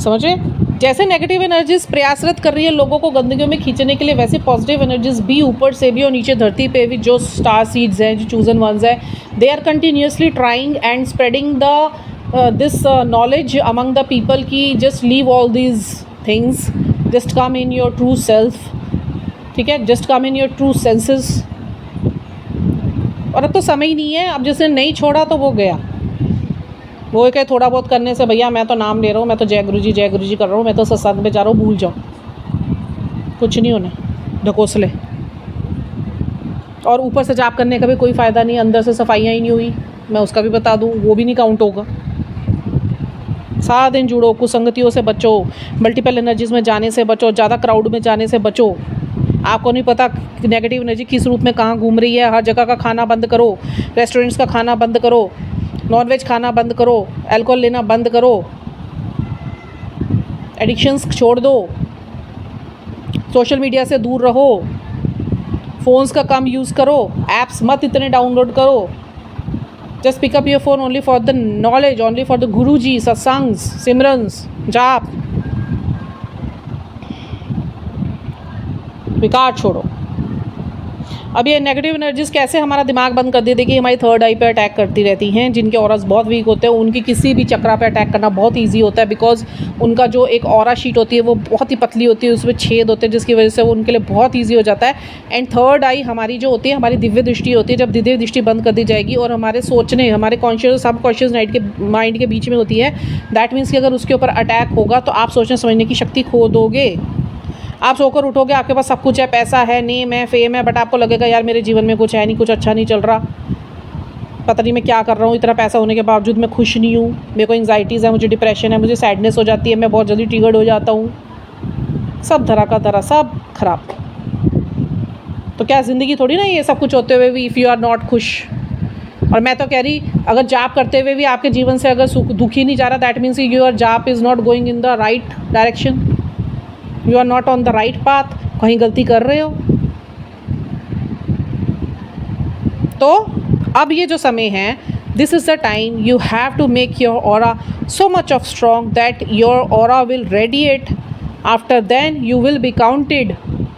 Speaker 1: समझे? जैसे negative energies प्रयासरत कर रही है लोगों को गंदगियों में खींचने के लिए, वैसे पॉजिटिव एनर्जीज़ भी ऊपर से भी और नीचे धरती पे भी जो स्टार सीड्स हैं, जो चूजन वंस हैं, they are continuously trying and spreading the this knowledge among the people की just leave all these things, just come in your true self. ठीक है, just come in your true senses. और अब तो समय ही नहीं है। अब जिसने नहीं छोड़ा तो वो गया, वो कहे थोड़ा बहुत करने से भैया मैं तो नाम ले रहा हूँ, मैं तो जय गुरु जी कर रहा हूँ, मैं तो सत्संग में जा रहा हूँ, भूल जाओ, कुछ नहीं होना, ढकोसले। और ऊपर से जाप करने का भी कोई फ़ायदा नहीं, अंदर से सफाइयाँ ही नहीं हुई, मैं उसका भी बता दूँ, वो भी नहीं काउंट होगा। सारा दिन जुड़ो, कुसंगतियों से बचो, मल्टीपल एनर्जीज़ में जाने से बचो, ज़्यादा क्राउड में जाने से बचो। आपको नहीं पता नेगेटिव एनर्जी किस रूप में कहाँ घूम रही है। हर जगह का खाना बंद करो, रेस्टोरेंट्स का खाना बंद करो, नॉनवेज खाना बंद करो, अल्कोहल लेना बंद करो, एडिक्शंस छोड़ दो, सोशल मीडिया से दूर रहो, फ़ोन्स का कम यूज़ करो, ऐप्स मत इतने डाउनलोड करो। Just pick up your phone only for the knowledge, only for the guru ji, satsangs, Simran's, जाप। विकार छोड़ो। अब ये नेगेटिव एनर्जीज़ कैसे हमारा दिमाग बंद कर देती है कि हमारी थर्ड आई पे अटैक करती रहती हैं। जिनके ऑरास बहुत वीक होते हैं उनकी किसी भी चक्रा पे अटैक करना बहुत इजी होता है, बिकॉज उनका जो एक ऑरा शीट होती है वो बहुत ही पतली होती है, उसमें छेद होते हैं, जिसकी वजह से वो उनके लिए बहुत ईजी हो जाता है। एंड थर्ड आई हमारी जो होती है, हमारी दिव्य दृष्टि होती है। जब दिव्य दृष्टि बंद कर दी जाएगी और हमारे सोचने, हमारे कॉन्शियस सब कॉन्शियस माइंड के बीच में होती है, दैट मीन्स कि अगर उसके ऊपर अटैक होगा तो आप सोचने समझने की शक्ति खो दोगे। आप सोकर उठोगे, आपके पास सब कुछ है, पैसा है, नेम है, फेम है, बट आपको लगेगा यार मेरे जीवन में कुछ है नहीं, कुछ अच्छा नहीं चल रहा, पता नहीं मैं क्या कर रहा हूँ, इतना पैसा होने के बावजूद मैं खुश नहीं हूँ, मेरे को एंग्जाइटीज़ है, मुझे डिप्रेशन है, मुझे सैडनेस हो जाती है, मैं बहुत जल्दी ट्रिगर्ड हो जाता हूँ, सब धरा का धरा, सब खराब। तो क्या ज़िंदगी थोड़ी ना ये सब कुछ होते हुए भी इफ़ यू आर नॉट खुश। और मैं तो कह रही, अगर जाप करते हुए भी आपके जीवन से अगर दुखी नहीं जा रहा, that means your jaap is not going in the right direction, you are not on the right path, कहीं गलती कर रहे हो। तो अब ये जो समय है, this is the time you have to make your aura so much of strong that your aura will radiate, after then you will be counted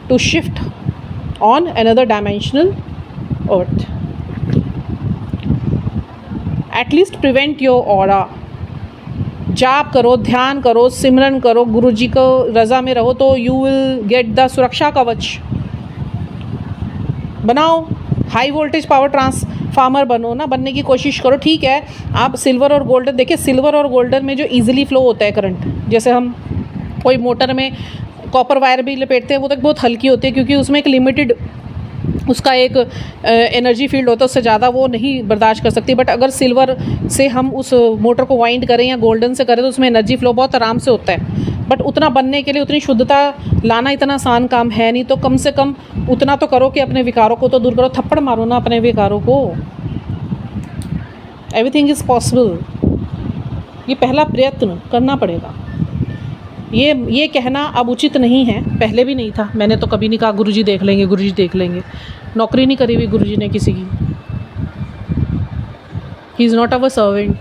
Speaker 1: to shift on another dimensional earth. At least prevent your aura. जाप करो, ध्यान करो, सिमरन करो, गुरु जी को रज़ा में रहो, तो you will get the सुरक्षा कवच। बनाओ, हाई वोल्टेज पावर ट्रांसफार्मर बनो ना, बनने की कोशिश करो। ठीक है, आप सिल्वर और गोल्डन, देखिए सिल्वर और गोल्डन में जो इजीली फ्लो होता है करंट, जैसे हम कोई मोटर में कॉपर वायर भी लपेटते हैं, वो तक बहुत हल्की होती है, क्योंकि उसमें एक लिमिटेड उसका एक एनर्जी फील्ड होता है, उससे ज़्यादा वो नहीं बर्दाश्त कर सकती। बट अगर सिल्वर से हम उस मोटर को वाइंड करें या गोल्डन से करें तो उसमें एनर्जी फ्लो बहुत आराम से होता है। बट उतना बनने के लिए, उतनी शुद्धता लाना इतना आसान काम है नहीं, तो कम से कम उतना तो करो कि अपने विकारों को तो दूर करो। थप्पड़ मारो ना अपने विकारों को, एवरीथिंग इज़ पॉसिबल। ये पहला प्रयत्न करना पड़ेगा। ये कहना अब उचित नहीं है, पहले भी नहीं था। मैंने तो कभी नहीं कहा गुरुजी देख लेंगे, गुरुजी देख लेंगे। नौकरी नहीं करी हुई गुरुजी ने किसी की। He is not our servant,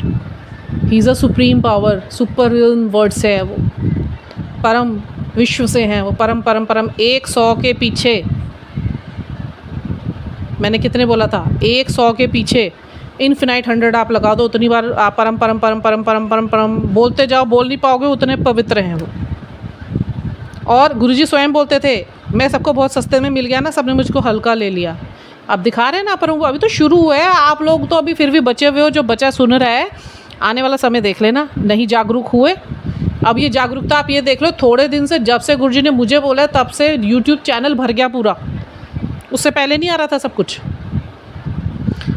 Speaker 1: he is a supreme power. Super word से है वो, परम विश्व से हैं वो, परम परम परम। 100 के पीछे, मैंने कितने बोला था, 100 के पीछे इनफिनाइट 100 आप लगा दो, उतनी बार आप परम परम परम परम परम परम परम बोलते जाओ, बोल नहीं पाओगे, उतने पवित्र हैं वो। और गुरुजी स्वयं बोलते थे, मैं सबको बहुत सस्ते में मिल गया ना, सबने मुझको हल्का ले लिया। अब दिखा रहे हैं ना पर वो अभी तो शुरू हुआ है, आप लोग तो अभी फिर भी बचे हुए हो, जो बचा सुन रहा है। आने वाला समय देख लेना, नहीं जागरूक हुए। अब ये जागरूकता आप ये देख लो, थोड़े दिन से, जब से गुरुजी ने मुझे बोला तब से यूट्यूब चैनल भर गया पूरा, उससे पहले नहीं आ रहा था सब कुछ।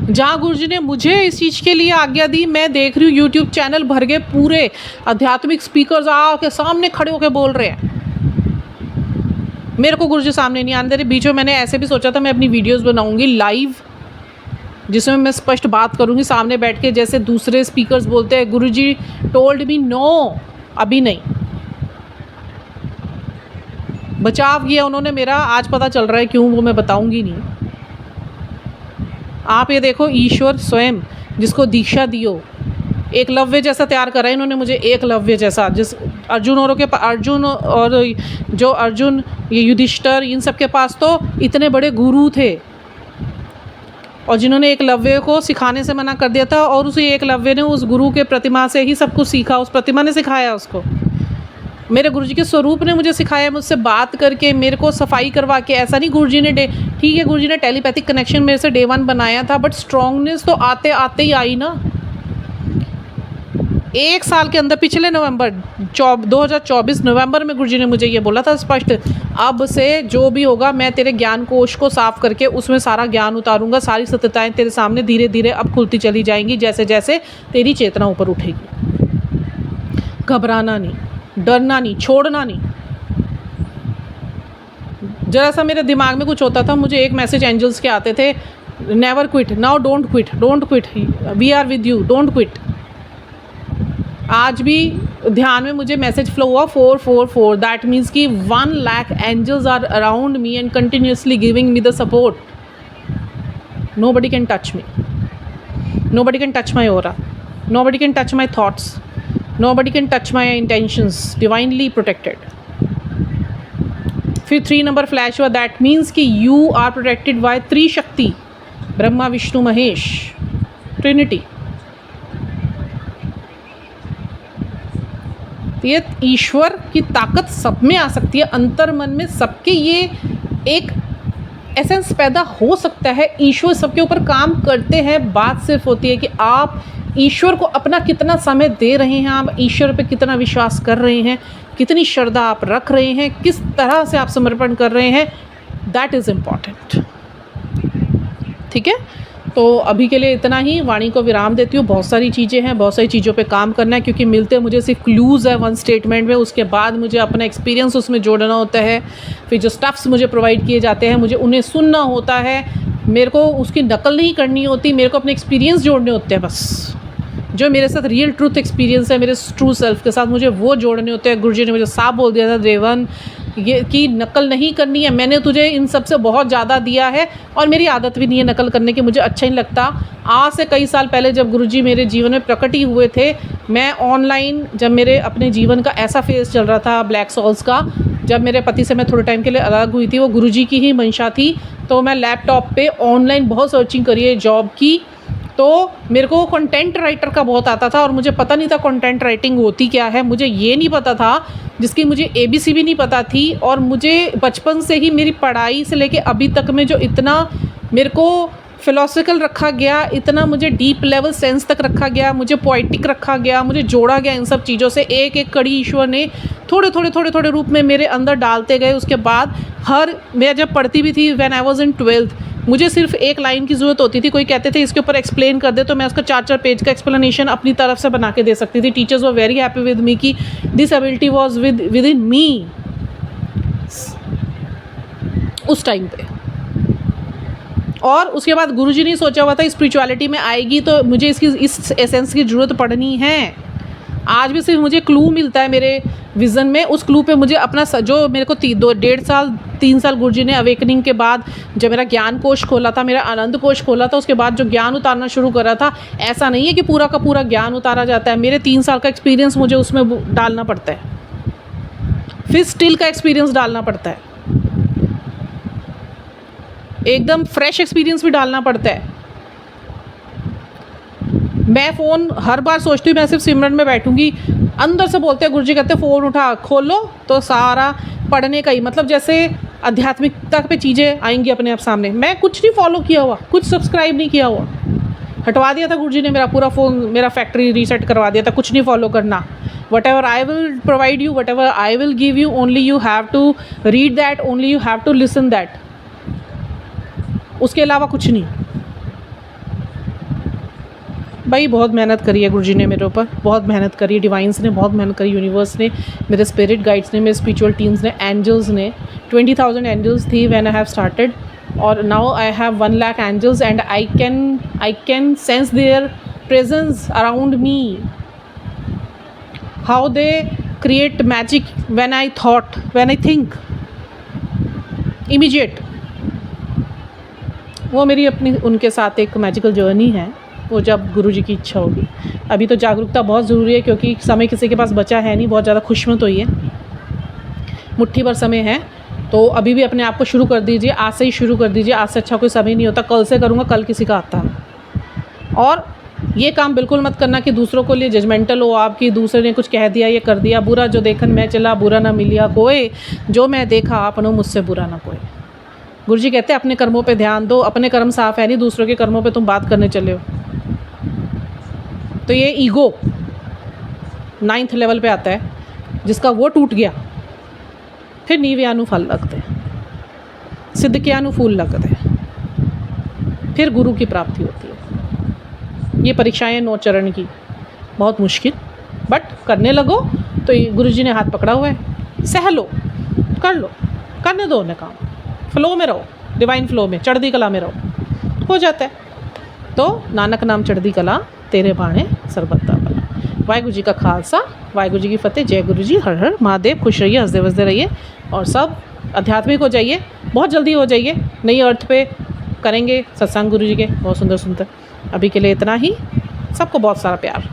Speaker 1: जहाँ गुरुजी ने मुझे इस चीज़ के लिए आज्ञा दी, मैं देख रही हूँ यूट्यूब चैनल भर गए पूरे, आध्यात्मिक स्पीकर्स आके सामने खड़े होकर बोल रहे हैं। मेरे को गुरुजी सामने नहीं आने दे रहे। बीच में मैंने ऐसे भी सोचा था मैं अपनी वीडियोस बनाऊंगी लाइव, जिसमें मैं स्पष्ट बात करूंगी सामने बैठ के, जैसे दूसरे स्पीकर्स बोलते हैं। गुरुजी टोल्ड मी नो, अभी नहीं। बचाव किया उन्होंने मेरा, आज पता चल रहा है क्यों, वो मैं बताऊंगी नहीं। आप ये देखो, ईश्वर स्वयं जिसको दीक्षा दियो, एकलव्य जैसा तैयार करा है इन्होंने मुझे, एकलव्य जैसा। जिस अर्जुन और जो अर्जुन, ये युधिष्ठिर, इन सब के पास तो इतने बड़े गुरु थे, और जिन्होंने एकलव्य को सिखाने से मना कर दिया था, और उसी एकलव्य ने उस गुरु के प्रतिमा से ही सब कुछ सीखा, उस प्रतिमा ने सिखाया उसको। मेरे गुरुजी के स्वरूप ने मुझे सिखाया, मुझसे बात करके, मेरे को सफाई करवा के। ऐसा नहीं गुरुजी ने ठीक है, गुरुजी ने टेलीपैथिक कनेक्शन मेरे से डे 1 बनाया था, बट स्ट्रॉन्गनेस तो आते आते ही आई ना। 1 साल के अंदर, पिछले नवंबर 2024 नवंबर में गुरुजी ने मुझे ये बोला था स्पष्ट, अब से जो भी होगा मैं तेरे ज्ञान कोश को साफ करके उसमें सारा ज्ञान उतारूंगा, सारी सत्यताएं तेरे सामने धीरे धीरे अब खुलती चली जाएंगी जैसे जैसे तेरी चेतना ऊपर उठेगी। घबराना नहीं, डरना नहीं, छोड़ना नहीं। जरा सा मेरे दिमाग में कुछ होता था, मुझे एक मैसेज एंजल्स के आते थे, never quit, now don't quit, don't quit, we are with you, don't quit. आज भी ध्यान में मुझे मैसेज फ्लो हुआ 444, दैट मीन्स कि 1 lakh angels are around me and continuously giving me the support. Nobody can touch me, nobody can touch my aura, nobody can touch my thoughts, nobody can touch my intentions, divinely protected। फिर 3 number flash हुआ, that means कि you are protected by Trishakti, Brahma Vishnu Mahesh, trinity. ये ईश्वर की ताकत सब में आ सकती है, अंतर मन में सबके ये एक एसेंस पैदा हो सकता है। ईश्वर सबके ऊपर काम करते हैं, बात सिर्फ होती है कि आप ईश्वर को अपना कितना समय दे रहे हैं, आप ईश्वर पे कितना विश्वास कर रहे हैं, कितनी श्रद्धा आप रख रहे हैं, किस तरह से आप समर्पण कर रहे हैं, दैट इज़ इम्पॉर्टेंट। ठीक है, तो अभी के लिए इतना ही, वाणी को विराम देती हूँ। बहुत सारी चीज़ें हैं, बहुत सारी चीज़ों पे काम करना है, क्योंकि मिलते मुझे सिर्फ क्लूज़ है 1 स्टेटमेंट में, उसके बाद मुझे अपना एक्सपीरियंस उसमें जोड़ना होता है। फिर जो स्टफ्स मुझे प्रोवाइड किए जाते हैं, मुझे उन्हें सुनना होता है, मेरे को उसकी नकल नहीं करनी होती, मेरे को अपने एक्सपीरियंस जोड़ने होते हैं। बस जो मेरे साथ रियल ट्रूथ एक्सपीरियंस है मेरे ट्रू सेल्फ के साथ, मुझे वो जोड़ने होते हैं। गुरुजी ने मुझे साफ बोल दिया था, देवन ये की नकल नहीं करनी है, मैंने तुझे इन सब से बहुत ज़्यादा दिया है और मेरी आदत भी नहीं है नकल करने की, मुझे अच्छा नहीं लगता। आज से कई साल पहले जब गुरुजी मेरे जीवन में प्रकट ही हुए थे, मैं ऑनलाइन, जब मेरे अपने जीवन का ऐसा फेज चल रहा था ब्लैक सॉल्स का, जब मेरे पति से मैं थोड़े टाइम के लिए अलग हुई थी, वो गुरुजी की ही मंशा थी, तो मैं लैपटॉप पे ऑनलाइन बहुत सर्चिंग करी है जॉब की। तो मेरे को कंटेंट राइटर का बहुत आता था और मुझे पता नहीं था कंटेंट राइटिंग होती क्या है, मुझे ये नहीं पता था, जिसकी मुझे ABC भी नहीं पता थी। और मुझे बचपन से ही मेरी पढ़ाई से लेके अभी तक में जो इतना मेरे को फिलोसफिकल रखा गया, इतना मुझे डीप लेवल सेंस तक रखा गया, मुझे पोइटिक रखा गया, मुझे जोड़ा गया इन सब चीज़ों से। एक एक कड़ी ईश्वर ने थोड़े रूप में मेरे अंदर डालते गए। उसके बाद मैं जब पढ़ती भी थी, when I was in 12th, मुझे सिर्फ एक लाइन की ज़रूरत होती थी, कोई कहते थे इसके ऊपर एक्सप्लेन कर दे, तो मैं उसका 4-4 पेज का एक्सप्लेनेशन अपनी तरफ से बना के दे सकती थी। Teachers were very happy with me कि this ability was within me उस टाइम पे। और उसके बाद गुरुजी ने सोचा हुआ था स्पिरिचुअलिटी में आएगी तो मुझे इस एसेंस की ज़रूरत पड़नी है। आज भी सिर्फ मुझे क्लू मिलता है मेरे विज़न में, उस क्लू पे मुझे अपना जो मेरे को 3 साल गुरुजी ने अवेकनिंग के बाद जब मेरा ज्ञान कोश खोला था, मेरा आनंद कोश खोला था, उसके बाद जो ज्ञान उतारना शुरू करा था, ऐसा नहीं है कि पूरा का पूरा ज्ञान उतारा जाता है। मेरे 3 साल का एक्सपीरियंस मुझे उसमें डालना पड़ता है, फिर स्टिल का एक्सपीरियंस डालना पड़ता है, एकदम फ्रेश एक्सपीरियंस भी डालना पड़ता है। मैं फ़ोन हर बार सोचती हूँ मैं सिर्फ सिमरन में बैठूंगी, अंदर से बोलते हैं गुरुजी कहते हैं फ़ोन उठा खोलो तो सारा पढ़ने का ही, मतलब जैसे आध्यात्मिकता पे चीज़ें आएंगी अपने आप सामने। मैं कुछ नहीं फॉलो किया हुआ, कुछ सब्सक्राइब नहीं किया हुआ, हटवा दिया था गुरुजी ने मेरा पूरा फ़ोन, मेरा फैक्ट्री रीसेट करवा दिया था, कुछ नहीं फॉलो करना। Whatever I will provide you, whatever I will give you, only you have to read that, only you have to listen that, उसके अलावा कुछ नहीं। भाई बहुत मेहनत करी है गुरुजी ने मेरे ऊपर, बहुत मेहनत करी, डिवाइंस ने बहुत मेहनत करी, यूनिवर्स ने, मेरे स्पिरिट गाइड्स ने, मेरे स्पिरिचुअल टीम्स ने, एंजल्स ने। 20,000 एंजल्स थी व्हेन आई हैव स्टार्टेड, और now I have 1 lakh angels and I can sense their presence around me, how they create magic when I think immediate. वो मेरी अपनी उनके साथ एक मैजिकल जर्नी है, वो जब गुरुजी की इच्छा होगी। अभी तो जागरूकता बहुत ज़रूरी है क्योंकि समय किसी के पास बचा है नहीं, बहुत ज़्यादा खुशमत हुई है, मुट्ठी भर समय है। तो अभी भी अपने आप को शुरू कर दीजिए, आज से ही शुरू कर दीजिए, आज से अच्छा कोई समय नहीं होता, कल से करूँगा, कल किसी का आता है। और ये काम बिल्कुल मत करना कि दूसरों को लिए जजमेंटल हो आपकी, दूसरे ने कुछ कह दिया, ये कर दिया, बुरा जो देखन मैं चला बुरा ना मिलिया कोई, जो मैं देखा आपनो मुझसे बुरा ना कोई। गुरु जी कहते हैं अपने कर्मों पे ध्यान दो, अपने कर्म साफ है नहीं, दूसरों के कर्मों पे तुम बात करने चले हो। तो ये ईगो 9th लेवल पे आता है, जिसका वो टूट गया फिर नीव्यानु फल लगते, सिद्धक्यानु फूल लगते, फिर गुरु की प्राप्ति होती है। ये परीक्षाएं 9 चरण की बहुत मुश्किल, बट करने लगो तो गुरु जी ने हाथ पकड़ा हुआ है, सह लो, कर लो, करने दो उन्हें काम, फ्लो में रहो, डिवाइन फ्लो में, चढ़दी कला में रहो, हो जाता है। तो नानक नाम चढ़दी कला तेरे बाणे सरबत्ता भला। वाहिगुरु जी का खालसा, वाहिगुरु जी की फतेह। जय गुरु जी। हर हर महादेव। खुश रहिए, हंसते वसते रहिए और सब आध्यात्मिक हो जाइए, बहुत जल्दी हो जाइए। नई अर्थ पे करेंगे सत्संग गुरु जी के, बहुत सुंदर सुंदर। अभी के लिए इतना ही, सबको बहुत सारा प्यार।